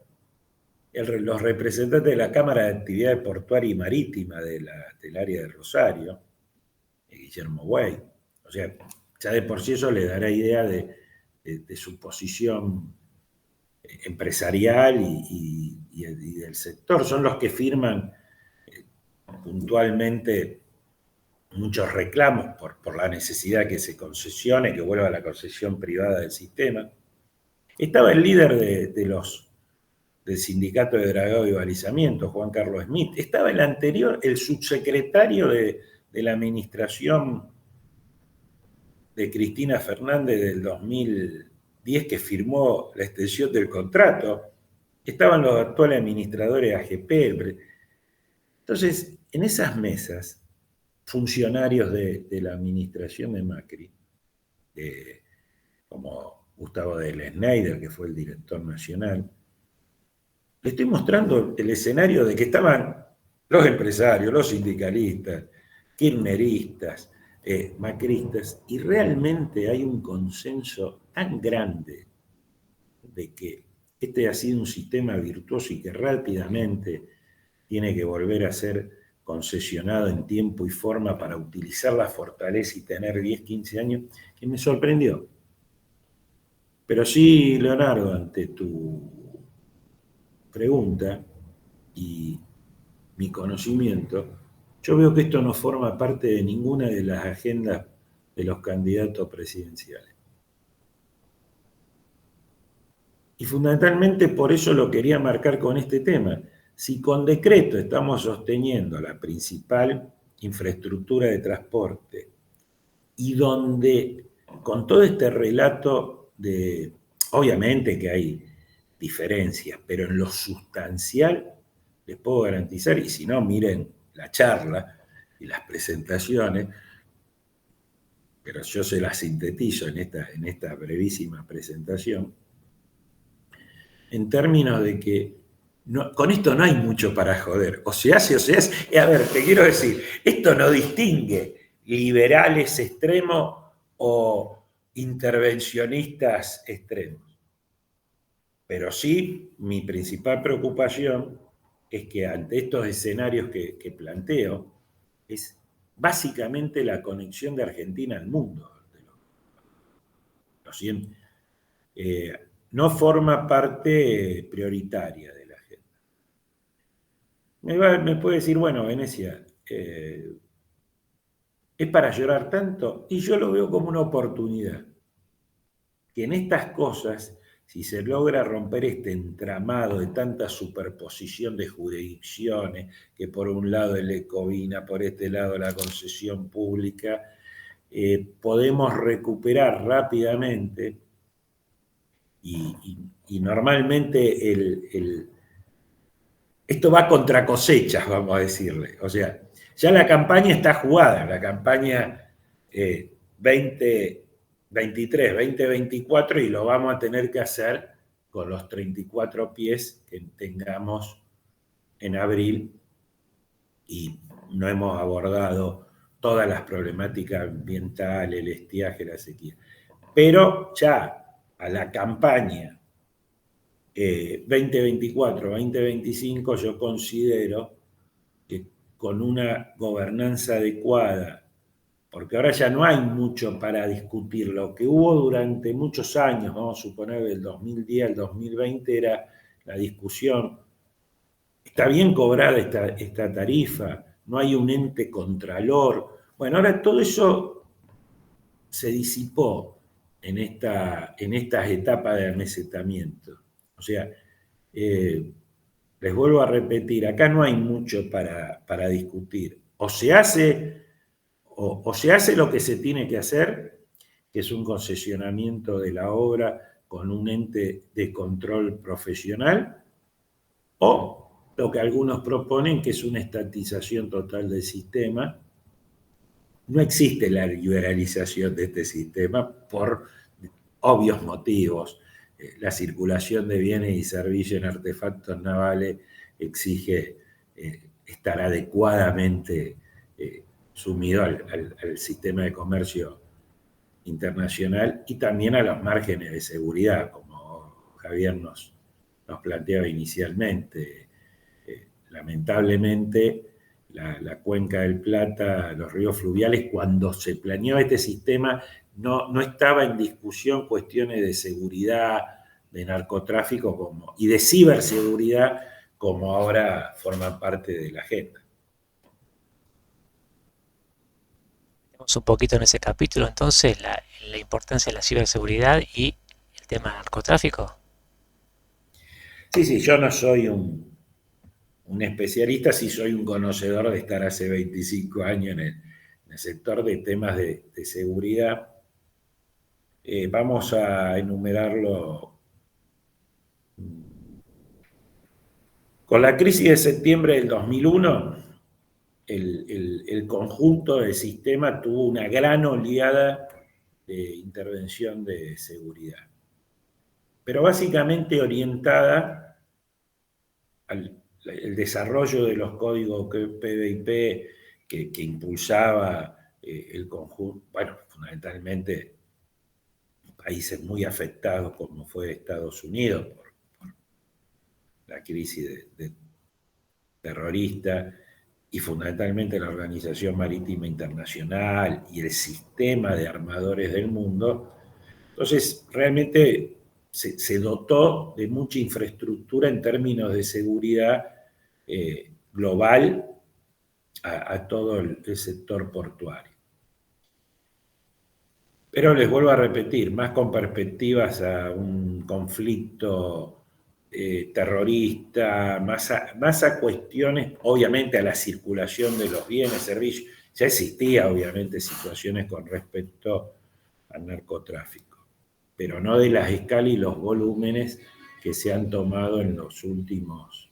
los representantes de la Cámara de Actividades Portuaria y Marítima del área de Rosario, Guillermo Güey. O sea, ya de por sí eso le dará idea de su posición empresarial y del sector. Son los que firman puntualmente muchos reclamos por la necesidad que se concesione, que vuelva a la concesión privada del sistema. Estaba el líder del Sindicato de Dragado y Balizamiento, Juan Carlos Smith. Estaba el anterior, el subsecretario de la administración de Cristina Fernández del 2010, que firmó la extensión del contrato. Estaban los actuales administradores de AGP. Entonces, en esas mesas, funcionarios de la administración de Macri, como Gustavo del Schneider, que fue el director nacional, le estoy mostrando el escenario de que estaban los empresarios, los sindicalistas, kirchneristas, macristas, y realmente hay un consenso tan grande de que este ha sido un sistema virtuoso y que rápidamente tiene que volver a ser concesionado en tiempo y forma para utilizar la fortaleza y tener 10, 15 años, que me sorprendió. Pero sí, Leonardo, ante tu pregunta y mi conocimiento, yo veo que esto no forma parte de ninguna de las agendas de los candidatos presidenciales. Y fundamentalmente por eso lo quería marcar con este tema. Si con decreto estamos sosteniendo la principal infraestructura de transporte y donde con todo este relato de, obviamente que hay diferencias, pero en lo sustancial les puedo garantizar, y si no, miren la charla y las presentaciones, pero yo se las sintetizo en esta brevísima presentación, en términos de que con esto no hay mucho para joder, o se hace. A ver, te quiero decir, esto no distingue liberales extremos o intervencionistas extremos. Pero sí, mi principal preocupación es que ante estos escenarios que planteo, es básicamente la conexión de Argentina al mundo. No forma parte prioritaria de la agenda. Me puede decir, bueno, Venecia, ¿es para llorar tanto? Y yo lo veo como una oportunidad. Que en estas cosas, si se logra romper este entramado de tanta superposición de jurisdicciones, que por un lado el Ecovina, por este lado la concesión pública, podemos recuperar rápidamente y normalmente esto va contra cosechas, vamos a decirle. O sea, ya la campaña está jugada, la campaña 2023, 2024, y lo vamos a tener que hacer con los 34 pies que tengamos en abril, y no hemos abordado todas las problemáticas ambientales, el estiaje, la sequía. Pero ya a la campaña 2024-2025 yo considero que con una gobernanza adecuada, porque ahora ya no hay mucho para discutir, lo que hubo durante muchos años, vamos a suponer del 2010 al 2020, era la discusión, ¿está bien cobrada esta tarifa? ¿No hay un ente contralor? Bueno, ahora todo eso se disipó en estas etapas de amesetamiento. O sea, les vuelvo a repetir, acá no hay mucho para discutir. O se hace lo que se tiene que hacer, que es un concesionamiento de la obra con un ente de control profesional, o lo que algunos proponen, que es una estatización total del sistema. No existe la liberalización de este sistema por obvios motivos. La circulación de bienes y servicios en artefactos navales exige estar adecuadamente sumido al sistema de comercio internacional y también a los márgenes de seguridad, como Javier nos planteaba inicialmente. Lamentablemente, la cuenca del Plata, los ríos fluviales, cuando se planeó este sistema, no estaba en discusión cuestiones de seguridad, de narcotráfico y de ciberseguridad, como ahora forman parte de la agenda. Tenemos un poquito en ese capítulo, entonces, la importancia de la ciberseguridad y el tema del narcotráfico. Sí, yo no soy un especialista, sí soy un conocedor de estar hace 25 años en el sector de temas de seguridad. Vamos a enumerarlo. Con la crisis de septiembre del 2001, el conjunto del sistema tuvo una gran oleada de intervención de seguridad, pero básicamente orientada al desarrollo de los códigos PDIP que impulsaba el conjunto, bueno, fundamentalmente países muy afectados como fue Estados Unidos por la crisis terrorista, y fundamentalmente la Organización Marítima Internacional y el sistema de armadores del mundo. Entonces, realmente se dotó de mucha infraestructura en términos de seguridad global a todo el sector portuario. Pero les vuelvo a repetir, más con perspectivas a un conflicto terrorista, más a cuestiones, obviamente a la circulación de los bienes, servicios. Ya existía, obviamente, situaciones con respecto al narcotráfico, pero no de las escalas y los volúmenes que se han tomado en los últimos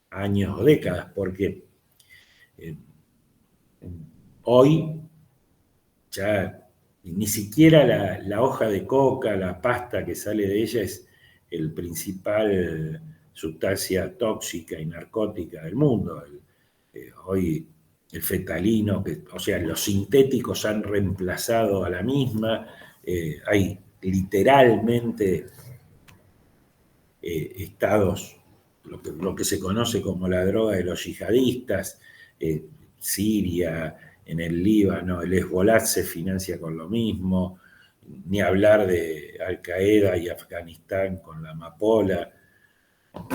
años o décadas, porque hoy ya ni siquiera la hoja de coca, la pasta que sale de ella es el principal sustancia tóxica y narcótica del mundo. Hoy el fetalino, o sea, los sintéticos han reemplazado a la misma, hay literalmente estados, lo que se conoce como la droga de los yihadistas, Siria, en el Líbano, el Hezbollah se financia con lo mismo, ni hablar de Al Qaeda y Afganistán con la amapola.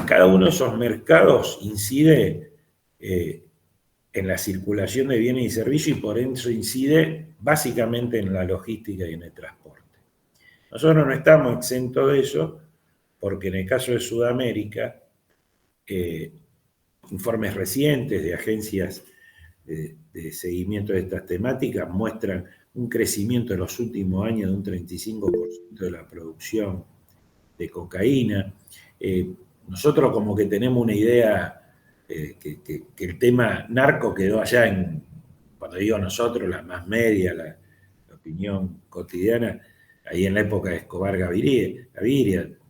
Cada uno de esos mercados incide en la circulación de bienes y servicios y por eso incide básicamente en la logística y en el transporte. Nosotros no estamos exentos de eso porque en el caso de Sudamérica, informes recientes de agencias de seguimiento de estas temáticas muestran un crecimiento en los últimos años de un 35% de la producción de cocaína. Nosotros como que tenemos una idea que el tema narco quedó allá cuando digo nosotros, la más media, la opinión cotidiana, ahí en la época de Escobar Gaviria.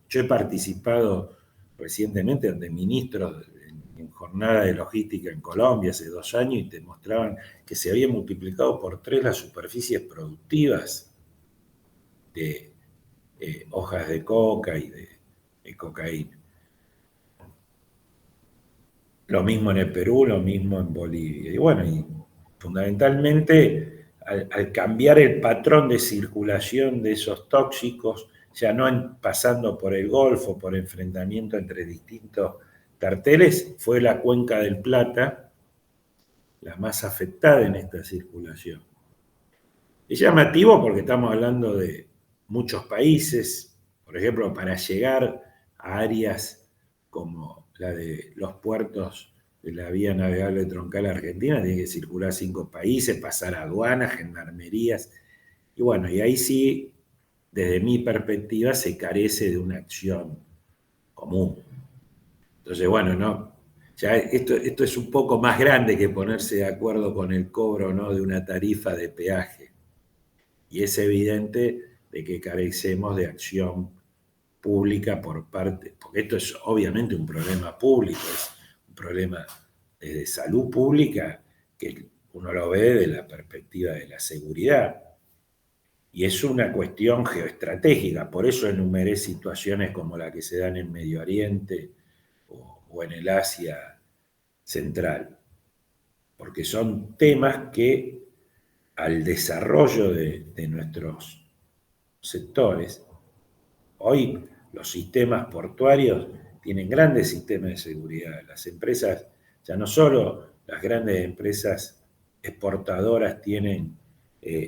Yo he participado recientemente de ministros en jornada de logística en Colombia hace 2 años y te mostraban que se había multiplicado por 3 las superficies productivas de hojas de coca y de cocaína. Lo mismo en el Perú, lo mismo en Bolivia. Y bueno, y fundamentalmente al cambiar el patrón de circulación de esos tóxicos, ya no pasando por el Golfo, por enfrentamiento entre distintos carteles, fue la Cuenca del Plata la más afectada en esta circulación. Es llamativo porque estamos hablando de muchos países, por ejemplo, para llegar a áreas como la de los puertos de la vía navegable troncal argentina, tiene que circular 5 países, pasar aduanas, gendarmerías, y bueno, y ahí sí, desde mi perspectiva, se carece de una acción común. Entonces, bueno, no, ya esto es un poco más grande que ponerse de acuerdo con el cobro, ¿no?, de una tarifa de peaje. Y es evidente de que carecemos de acción pública por parte, porque esto es obviamente un problema público, es un problema de salud pública que uno lo ve desde la perspectiva de la seguridad. Y es una cuestión geoestratégica, por eso enumeré situaciones como la que se dan en Medio Oriente o en el Asia Central, porque son temas que al desarrollo de nuestros sectores, hoy los sistemas portuarios tienen grandes sistemas de seguridad. Las empresas, ya no solo las grandes empresas exportadoras tienen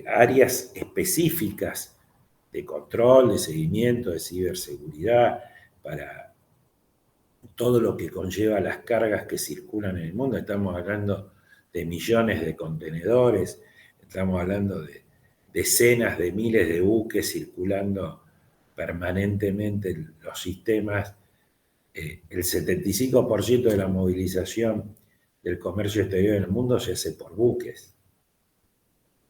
áreas específicas de control, de seguimiento, de ciberseguridad, para todo lo que conlleva las cargas que circulan en el mundo. Estamos hablando de millones de contenedores, estamos hablando de decenas de miles de buques circulando permanentemente en los sistemas. El 75% de la movilización del comercio exterior en el mundo se hace por buques.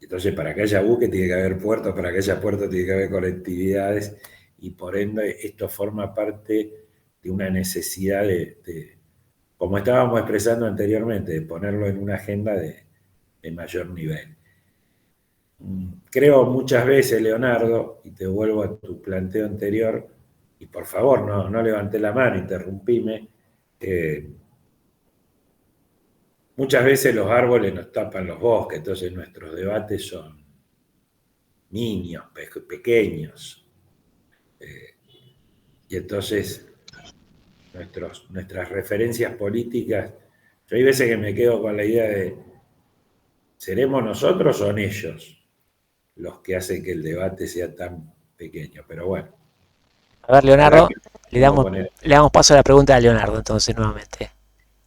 Entonces, para que haya buques tiene que haber puertos, para que haya puertos tiene que haber conectividades, y por ende esto forma parte de una necesidad como estábamos expresando anteriormente, de ponerlo en una agenda de mayor nivel. Creo muchas veces, Leonardo, y te vuelvo a tu planteo anterior, y por favor no levanté la mano, interrumpime, muchas veces los árboles nos tapan los bosques, entonces nuestros debates son niños, pequeños, y entonces nuestras referencias políticas, yo hay veces que me quedo con la idea de, ¿seremos nosotros o son ellos los que hacen que el debate sea tan pequeño? Pero bueno. A ver, Leonardo, le damos paso a la pregunta a Leonardo entonces nuevamente.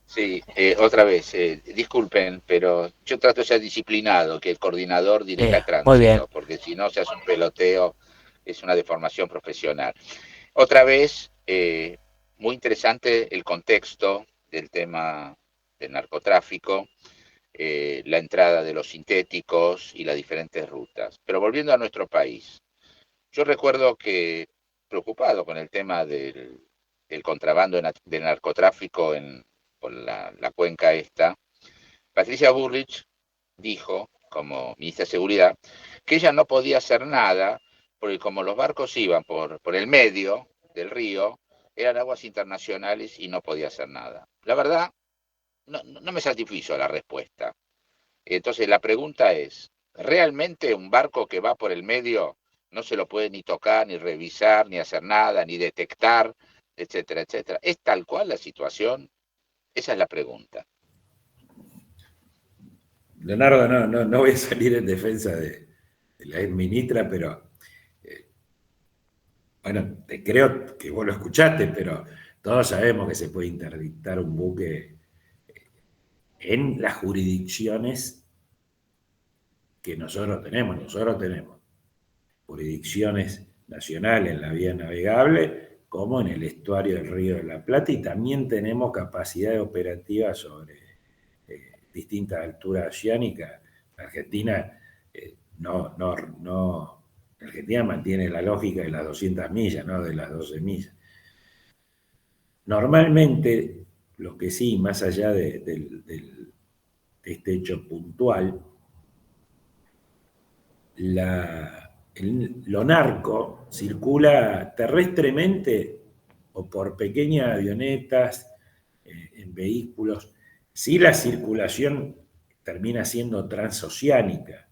Sí, otra vez, disculpen, pero yo trato de ser disciplinado, que el coordinador dirija el tránsito, muy bien, porque si no se hace un peloteo, es una deformación profesional. Otra vez, muy interesante el contexto del tema del narcotráfico, la entrada de los sintéticos y las diferentes rutas. Pero volviendo a nuestro país, yo recuerdo que, preocupado con el tema del contrabando del narcotráfico por la cuenca esta, Patricia Bullrich dijo, como ministra de Seguridad, que ella no podía hacer nada porque como los barcos iban por el medio del río, eran aguas internacionales y no podía hacer nada. La verdad, no me satisfizo la respuesta. Entonces la pregunta es, ¿realmente un barco que va por el medio no se lo puede ni tocar, ni revisar, ni hacer nada, ni detectar, etcétera, etcétera? ¿Es tal cual la situación? Esa es la pregunta. Leonardo, no voy a salir en defensa de la exministra, pero bueno, te creo que vos lo escuchaste, pero todos sabemos que se puede interdictar un buque en las jurisdicciones que nosotros tenemos. Nosotros tenemos jurisdicciones nacionales en la vía navegable, como en el estuario del Río de la Plata, y también tenemos capacidad operativa sobre distintas alturas oceánicas. Argentina Argentina mantiene la lógica de las 200 millas, no de las 12 millas. Normalmente, lo que sí, más allá de este hecho puntual, lo narco circula terrestremente o por pequeñas avionetas, en vehículos. Sí, la circulación termina siendo transoceánica,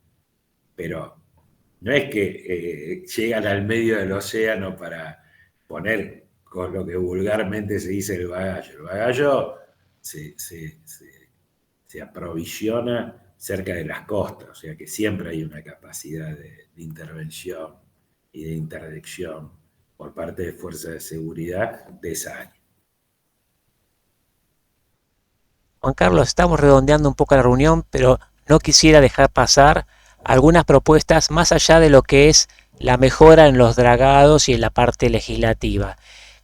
pero no es que llegan al medio del océano para poner con lo que vulgarmente se dice el bagallo. El bagallo se aprovisiona cerca de las costas, o sea que siempre hay una capacidad de intervención y de interdicción por parte de fuerzas de seguridad de esa área. Juan Carlos, estamos redondeando un poco la reunión, pero no quisiera dejar pasar algunas propuestas más allá de lo que es la mejora en los dragados y en la parte legislativa.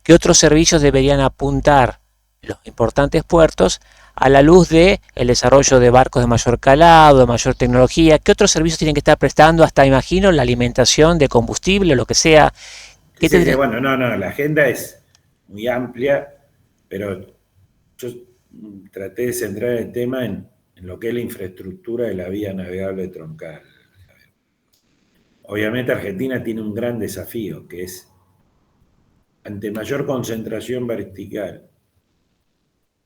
¿Qué otros servicios deberían apuntar los importantes puertos a la luz de el desarrollo de barcos de mayor calado, de mayor tecnología? ¿Qué otros servicios tienen que estar prestando? Hasta, imagino, la alimentación de combustible o lo que sea. Sí, bueno, la agenda es muy amplia, pero yo traté de centrar el tema en lo que es la infraestructura de la vía navegable troncal. Obviamente Argentina tiene un gran desafío, que es, ante mayor concentración vertical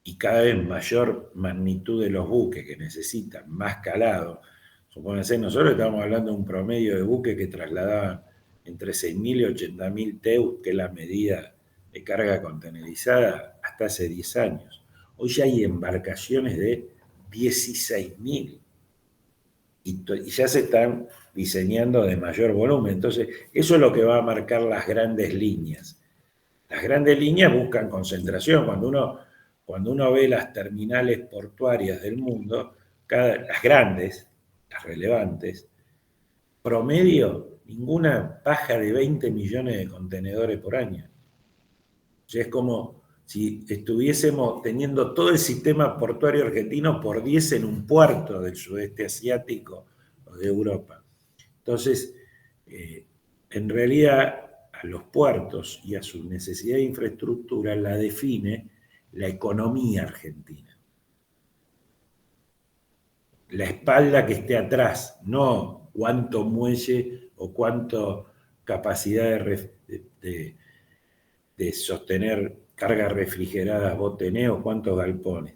y cada vez mayor magnitud de los buques que necesitan más calado, supónganse, nosotros estamos hablando de un promedio de buques que trasladaban entre 6.000 y 80.000 TEU, que es la medida de carga contenerizada, hasta hace 10 años. Hoy ya hay embarcaciones de 16.000 y ya se están diseñando de mayor volumen. Entonces, eso es lo que va a marcar las grandes líneas. Las grandes líneas buscan concentración. Cuando uno ve las terminales portuarias del mundo, las grandes, las relevantes, promedio, ninguna baja de 20 millones de contenedores por año. O sea, es como si estuviésemos teniendo todo el sistema portuario argentino por 10 en un puerto del sudeste asiático o de Europa. Entonces, en realidad, a los puertos y a su necesidad de infraestructura la define la economía argentina. La espalda que esté atrás, no cuánto muelle o cuánto capacidad de sostener cargas refrigeradas vos tenés o cuántos galpones.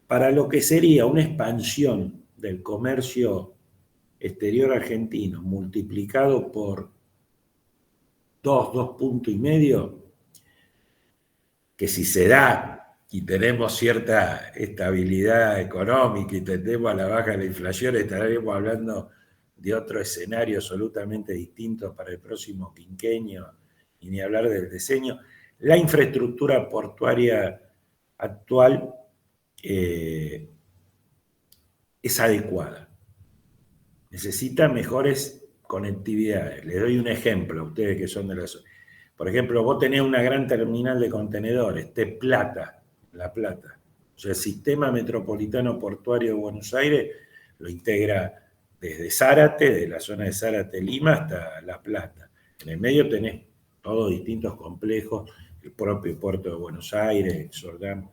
Para lo que sería una expansión del comercio exterior argentino multiplicado por 2 puntos y medio, que si se da y tenemos cierta estabilidad económica y tendemos a la baja de la inflación, estaremos hablando de otro escenario absolutamente distinto para el próximo quinquenio, y ni hablar del diseño. La infraestructura portuaria actual es adecuada. Necesita mejores conectividades. Les doy un ejemplo a ustedes que son de la zona. Por ejemplo, vos tenés una gran terminal de contenedores, Plata, La Plata. O sea, el sistema metropolitano portuario de Buenos Aires lo integra desde Zárate, de la zona de Zárate-Lima hasta La Plata. En el medio tenés todos distintos complejos, el propio puerto de Buenos Aires, Sordán.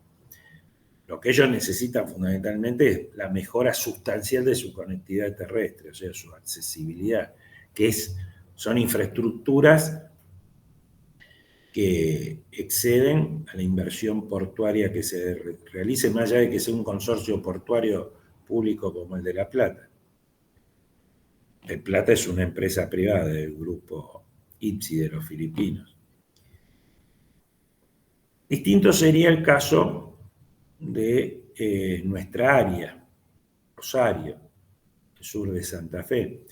Lo que ellos necesitan fundamentalmente es la mejora sustancial de su conectividad terrestre, o sea, su accesibilidad, que es son infraestructuras que exceden a la inversión portuaria que se realice, más allá de que sea un consorcio portuario público como el de La Plata. El Plata es una empresa privada del grupo IPSI de los filipinos. Distinto sería el caso de nuestra área, Rosario, el sur de Santa Fe.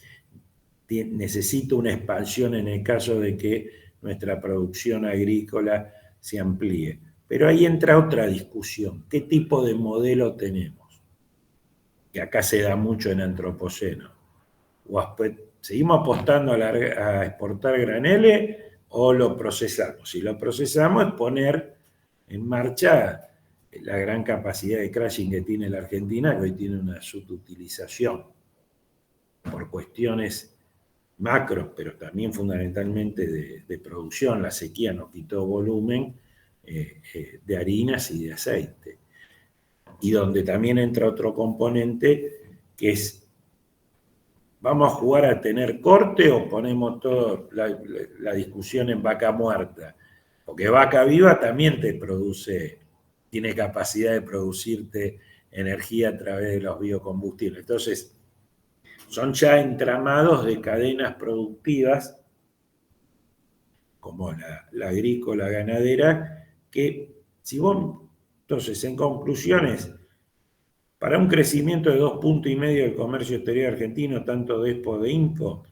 Necesita una expansión en el caso de que nuestra producción agrícola se amplíe. Pero ahí entra otra discusión. ¿Qué tipo de modelo tenemos? Que acá se da mucho en Antropoceno. ¿Seguimos apostando a exportar graneles o lo procesamos? Si lo procesamos es poner en marcha la gran capacidad de crushing que tiene la Argentina, que hoy tiene una subutilización por cuestiones macros, pero también fundamentalmente de producción. La sequía nos quitó volumen de harinas y de aceite. Y donde también entra otro componente que es, ¿vamos a jugar a tener corte o ponemos toda la discusión en vaca muerta? Porque vaca viva también te produce, tiene capacidad de producirte energía a través de los biocombustibles. Entonces, son ya entramados de cadenas productivas, como la agrícola ganadera, que si vos, entonces, en conclusiones, para un crecimiento de 2,5 puntos del comercio exterior argentino, tanto de Expo de Info,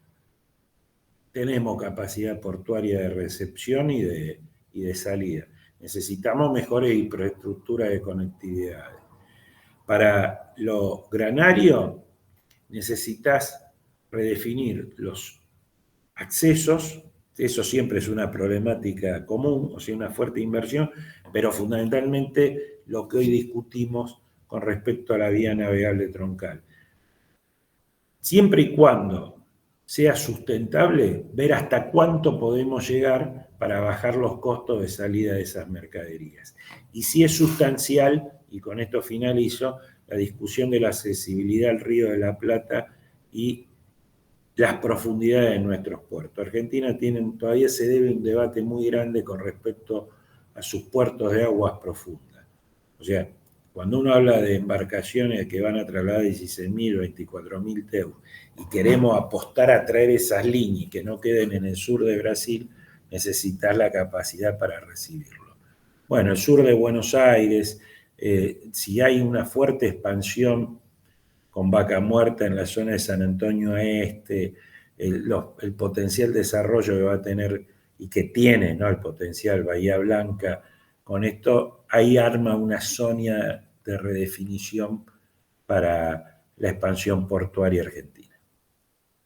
tenemos capacidad portuaria de recepción y de salida. Necesitamos mejores infraestructuras de conectividad. Para lo granario, necesitas redefinir los accesos. Eso siempre es una problemática común, o sea, una fuerte inversión, pero fundamentalmente lo que hoy discutimos con respecto a la vía navegable troncal. Siempre y cuando sea sustentable, ver hasta cuánto podemos llegar para bajar los costos de salida de esas mercaderías. Y si es sustancial, y con esto finalizo, la discusión de la accesibilidad al Río de la Plata y las profundidades de nuestros puertos. Argentina todavía se debe un debate muy grande con respecto a sus puertos de aguas profundas. O sea, cuando uno habla de embarcaciones que van a trasladar 16.000 o 24.000 TEU y queremos apostar a traer esas líneas que no queden en el sur de Brasil, necesitas la capacidad para recibirlo. Bueno, el sur de Buenos Aires, si hay una fuerte expansión con Vaca Muerta en la zona de San Antonio Este, el potencial desarrollo que va a tener y que tiene, ¿no?, el potencial Bahía Blanca, con esto ahí arma una zona de redefinición para la expansión portuaria argentina.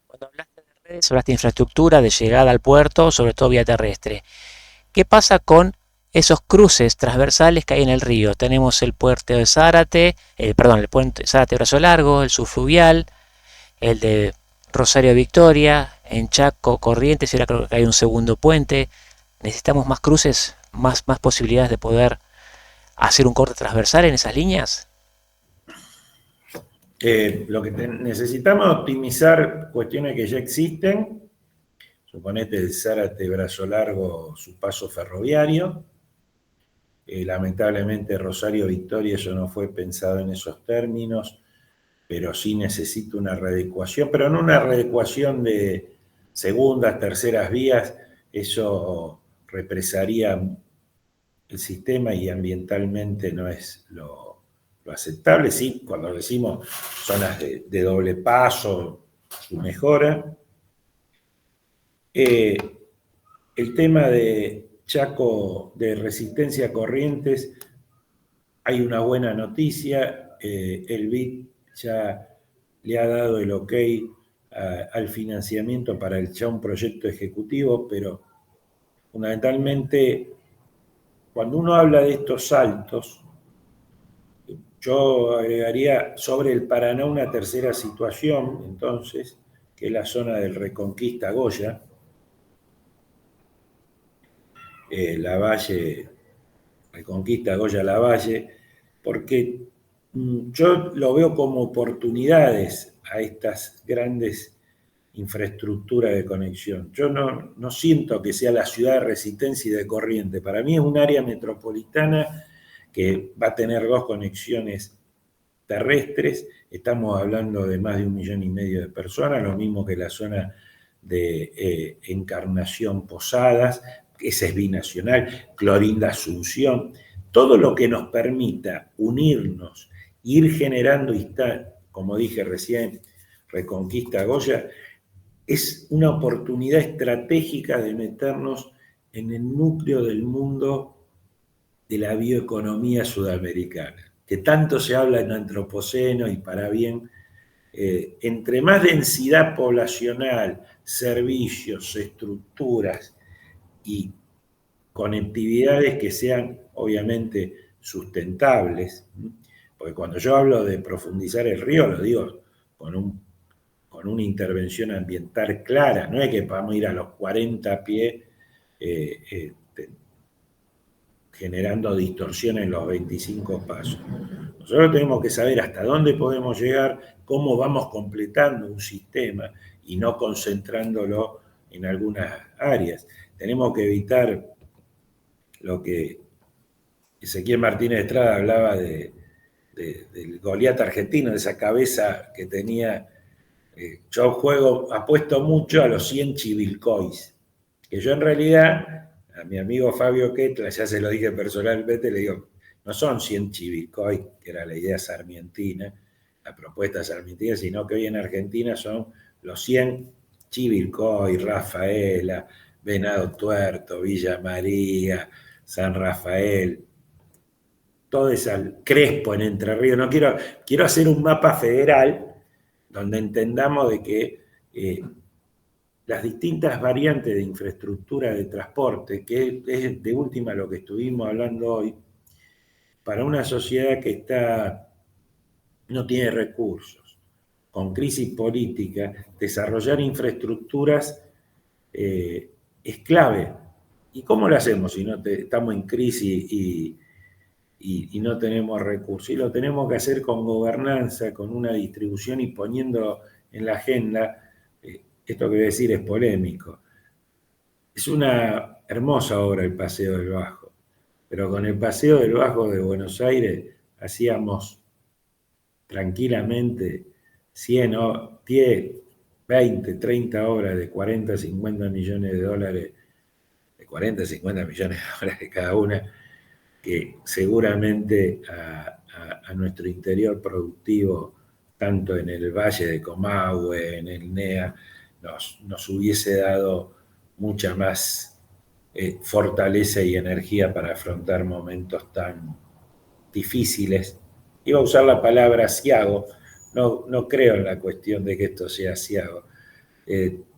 Cuando hablaste de redes, hablaste de infraestructura, de llegada al puerto, sobre todo vía terrestre. ¿Qué pasa con esos cruces transversales que hay en el río? Tenemos el puerto de Zárate, el puente Zárate Brazo Largo, el subfluvial, el de Rosario Victoria, en Chaco, Corrientes, y ahora creo que hay un segundo puente. ¿Necesitamos más cruces, más posibilidades de poder hacer un corte transversal en esas líneas? Lo que necesitamos es optimizar cuestiones que ya existen. Suponete el Zárate Brazo Largo, su paso ferroviario. Lamentablemente Rosario Victoria eso no fue pensado en esos términos, pero sí necesita una readecuación, pero no una readecuación de segundas, terceras vías. Eso represaría el sistema y ambientalmente no es lo aceptable. Sí, cuando decimos zonas de doble paso, su mejora. El tema de Chaco, de Resistencia a Corrientes, hay una buena noticia. El BID ya le ha dado el ok al financiamiento para ya un proyecto ejecutivo, pero fundamentalmente cuando uno habla de estos saltos, yo agregaría sobre el Paraná una tercera situación, entonces, que es la zona del Reconquista Goya, Lavalle, Reconquista Goya Lavalle, porque yo lo veo como oportunidades a estas grandes infraestructura de conexión. Yo no siento que sea la ciudad de Resistencia y de Corrientes. Para mí es un área metropolitana que va a tener 2 conexiones terrestres. Estamos hablando de más de 1,5 millones de personas, lo mismo que la zona de Encarnación Posadas, esa es binacional, Clorinda Asunción. Todo lo que nos permita unirnos, ir generando, como dije recién, Reconquista Goya, es una oportunidad estratégica de meternos en el núcleo del mundo de la bioeconomía sudamericana, que tanto se habla en antropoceno y para bien. Entre más densidad poblacional, servicios, estructuras y conectividades que sean obviamente sustentables, porque cuando yo hablo de profundizar el río, lo digo con una intervención ambiental clara, no es que vamos a ir a los 40 pies generando distorsión en los 25 pasos. Nosotros tenemos que saber hasta dónde podemos llegar, cómo vamos completando un sistema y no concentrándolo en algunas áreas. Tenemos que evitar lo que Ezequiel Martínez Estrada hablaba del Goliat argentino, de esa cabeza que tenía. Yo apuesto mucho a los 100 chivilcois, que yo en realidad, a mi amigo Fabio Ketla, ya se lo dije personalmente, le digo, no son 100 chivilcois, que era la idea sarmientina, la propuesta sarmientina, sino que hoy en Argentina son los 100 chivilcois, Rafaela, Venado Tuerto, Villa María, San Rafael, todo ese Crespo en Entre Ríos. No quiero hacer un mapa federal donde entendamos de que las distintas variantes de infraestructura de transporte, que es de última lo que estuvimos hablando hoy, para una sociedad que no tiene recursos, con crisis política, desarrollar infraestructuras es clave. ¿Y cómo lo hacemos si no estamos en crisis y no tenemos recursos? Y lo tenemos que hacer con gobernanza, con una distribución y poniendo en la agenda. Esto que voy a decir es polémico. Es una hermosa obra el Paseo del Bajo, pero con el Paseo del Bajo de Buenos Aires hacíamos tranquilamente 100, 10, 20, 30 obras de 40, 50 millones de dólares, de 40, 50 millones de dólares cada una, que seguramente a nuestro interior productivo, tanto en el Valle de Comahue, en el NEA, nos hubiese dado mucha más fortaleza y energía para afrontar momentos tan difíciles. Iba a usar la palabra aciago, no creo en la cuestión de que esto sea aciago.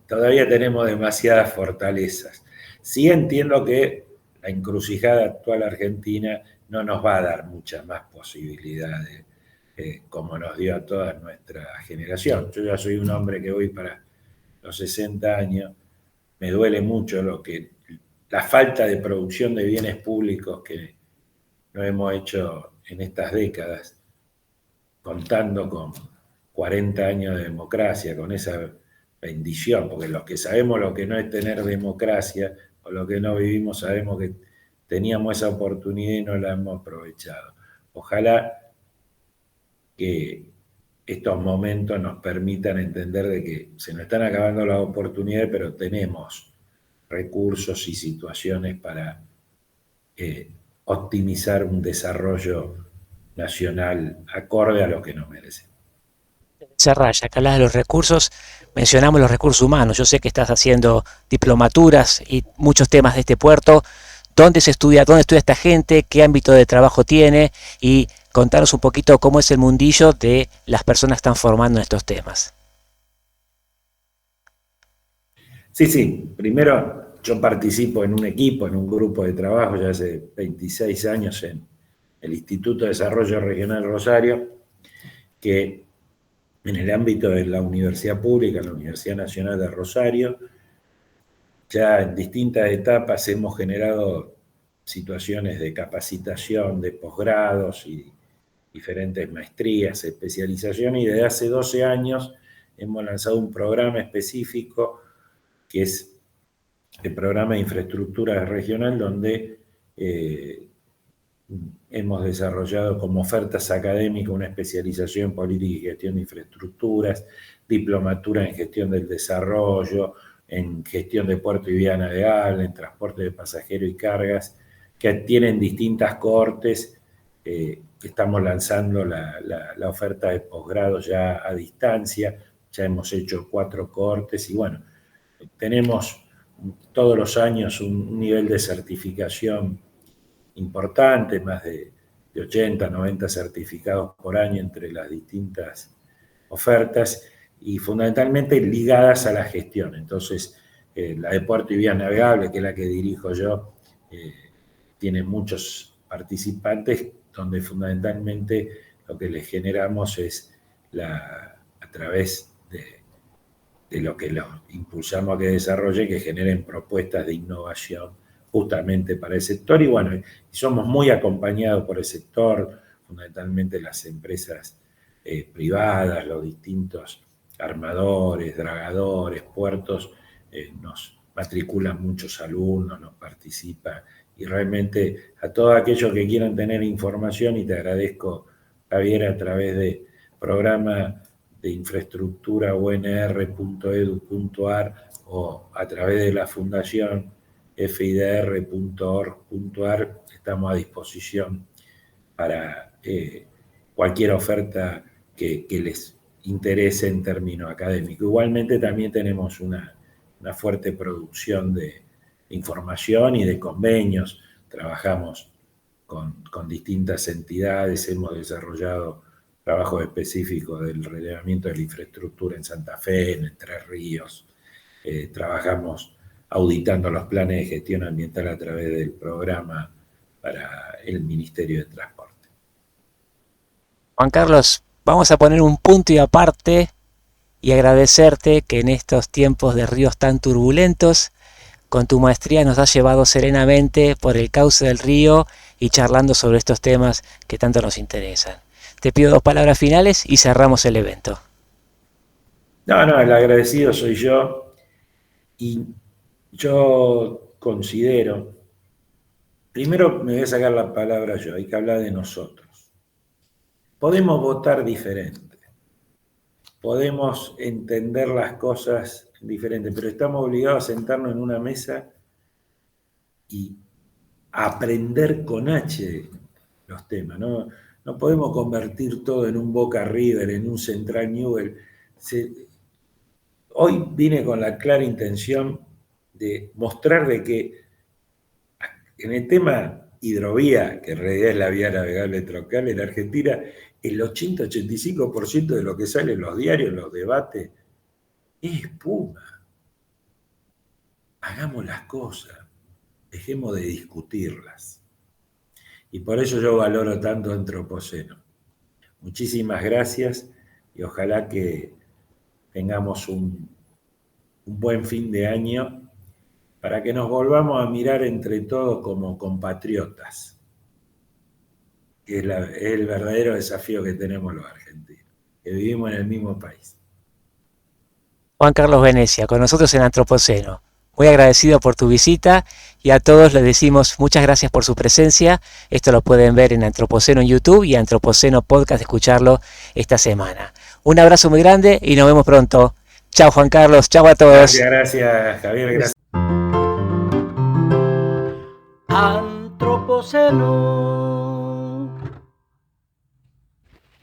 Todavía tenemos demasiadas fortalezas. Sí entiendo que la encrucijada actual argentina no nos va a dar muchas más posibilidades como nos dio a toda nuestra generación. Yo ya soy un hombre que voy para los 60 años, me duele mucho la falta de producción de bienes públicos que no hemos hecho en estas décadas, contando con 40 años de democracia, con esa bendición, porque los que sabemos lo que no es tener democracia, o lo que no vivimos, sabemos que teníamos esa oportunidad y no la hemos aprovechado. Ojalá que estos momentos nos permitan entender de que se nos están acabando las oportunidades, pero tenemos recursos y situaciones para optimizar un desarrollo nacional acorde a lo que nos merecemos. Raya, acá hablas de los recursos, mencionamos los recursos humanos. Yo sé que estás haciendo diplomaturas y muchos temas de este puerto. ¿Dónde estudia esta gente? ¿Qué ámbito de trabajo tiene? Y contanos un poquito cómo es el mundillo de las personas que están formando en estos temas. Sí. Primero, yo participo en un equipo, en un grupo de trabajo ya hace 26 años en el Instituto de Desarrollo Regional Rosario, que en el ámbito de la universidad pública, la Universidad Nacional de Rosario, ya en distintas etapas hemos generado situaciones de capacitación, de posgrados y diferentes maestrías, especialización, y desde hace 12 años hemos lanzado un programa específico que es el programa de infraestructura regional, donde hemos desarrollado como ofertas académicas una especialización en política y gestión de infraestructuras, diplomatura en gestión del desarrollo, en gestión de puerto y vía navegable, en transporte de pasajeros y cargas, que tienen distintas cohortes. Estamos lanzando la oferta de posgrado ya a distancia, ya hemos hecho 4 cohortes y bueno, tenemos todos los años un nivel de certificación importante, más de 80, 90 certificados por año entre las distintas ofertas y fundamentalmente ligadas a la gestión. Entonces, la de puerto y vía navegable, que es la que dirijo yo, tiene muchos participantes donde fundamentalmente lo que les generamos es a través de lo que los impulsamos a que desarrolle, que generen propuestas de innovación justamente para el sector. Y bueno, somos muy acompañados por el sector, fundamentalmente las empresas privadas, los distintos armadores, dragadores, puertos, nos matriculan muchos alumnos, nos participan, y realmente a todos aquellos que quieran tener información, y te agradezco, Javier, a través de programa de infraestructura unr.edu.ar o a través de la fundación fidr.org.ar, estamos a disposición para cualquier oferta que les interese en términos académicos. Igualmente también tenemos una fuerte producción de información y de convenios. Trabajamos con distintas entidades, hemos desarrollado trabajos específicos del relevamiento de la infraestructura en Santa Fe, en Entre Ríos. Trabajamos auditando los planes de gestión ambiental a través del programa para el Ministerio de Transporte. Juan Carlos, vamos a poner un punto y aparte y agradecerte que en estos tiempos de ríos tan turbulentos, con tu maestría nos has llevado serenamente por el cauce del río y charlando sobre estos temas que tanto nos interesan. Te pido 2 palabras finales y cerramos el evento. No, el agradecido soy yo, y yo considero, primero me voy a sacar la palabra yo, hay que hablar de nosotros. Podemos votar diferente, podemos entender las cosas diferentes, pero estamos obligados a sentarnos en una mesa y aprender con H los temas, ¿no? No podemos convertir todo en un Boca River, en un Central Newell. Hoy vine con la clara intención de mostrar de que en el tema hidrovía, que en realidad es la vía navegable troncal en Argentina, el 80-85% de lo que sale en los diarios, en los debates, es espuma. Hagamos las cosas, dejemos de discutirlas. Y por eso yo valoro tanto Antropoceno. Muchísimas gracias y ojalá que tengamos un buen fin de año para que nos volvamos a mirar entre todos como compatriotas, que es el verdadero desafío que tenemos los argentinos, que vivimos en el mismo país. Juan Carlos Venecia, con nosotros en Antropoceno. Muy agradecido por tu visita y a todos les decimos muchas gracias por su presencia. Esto lo pueden ver en Antropoceno en YouTube y Antropoceno Podcast, escucharlo esta semana. Un abrazo muy grande y nos vemos pronto. Chao Juan Carlos, chao a todos. Gracias Javier, gracias. Antropoceno.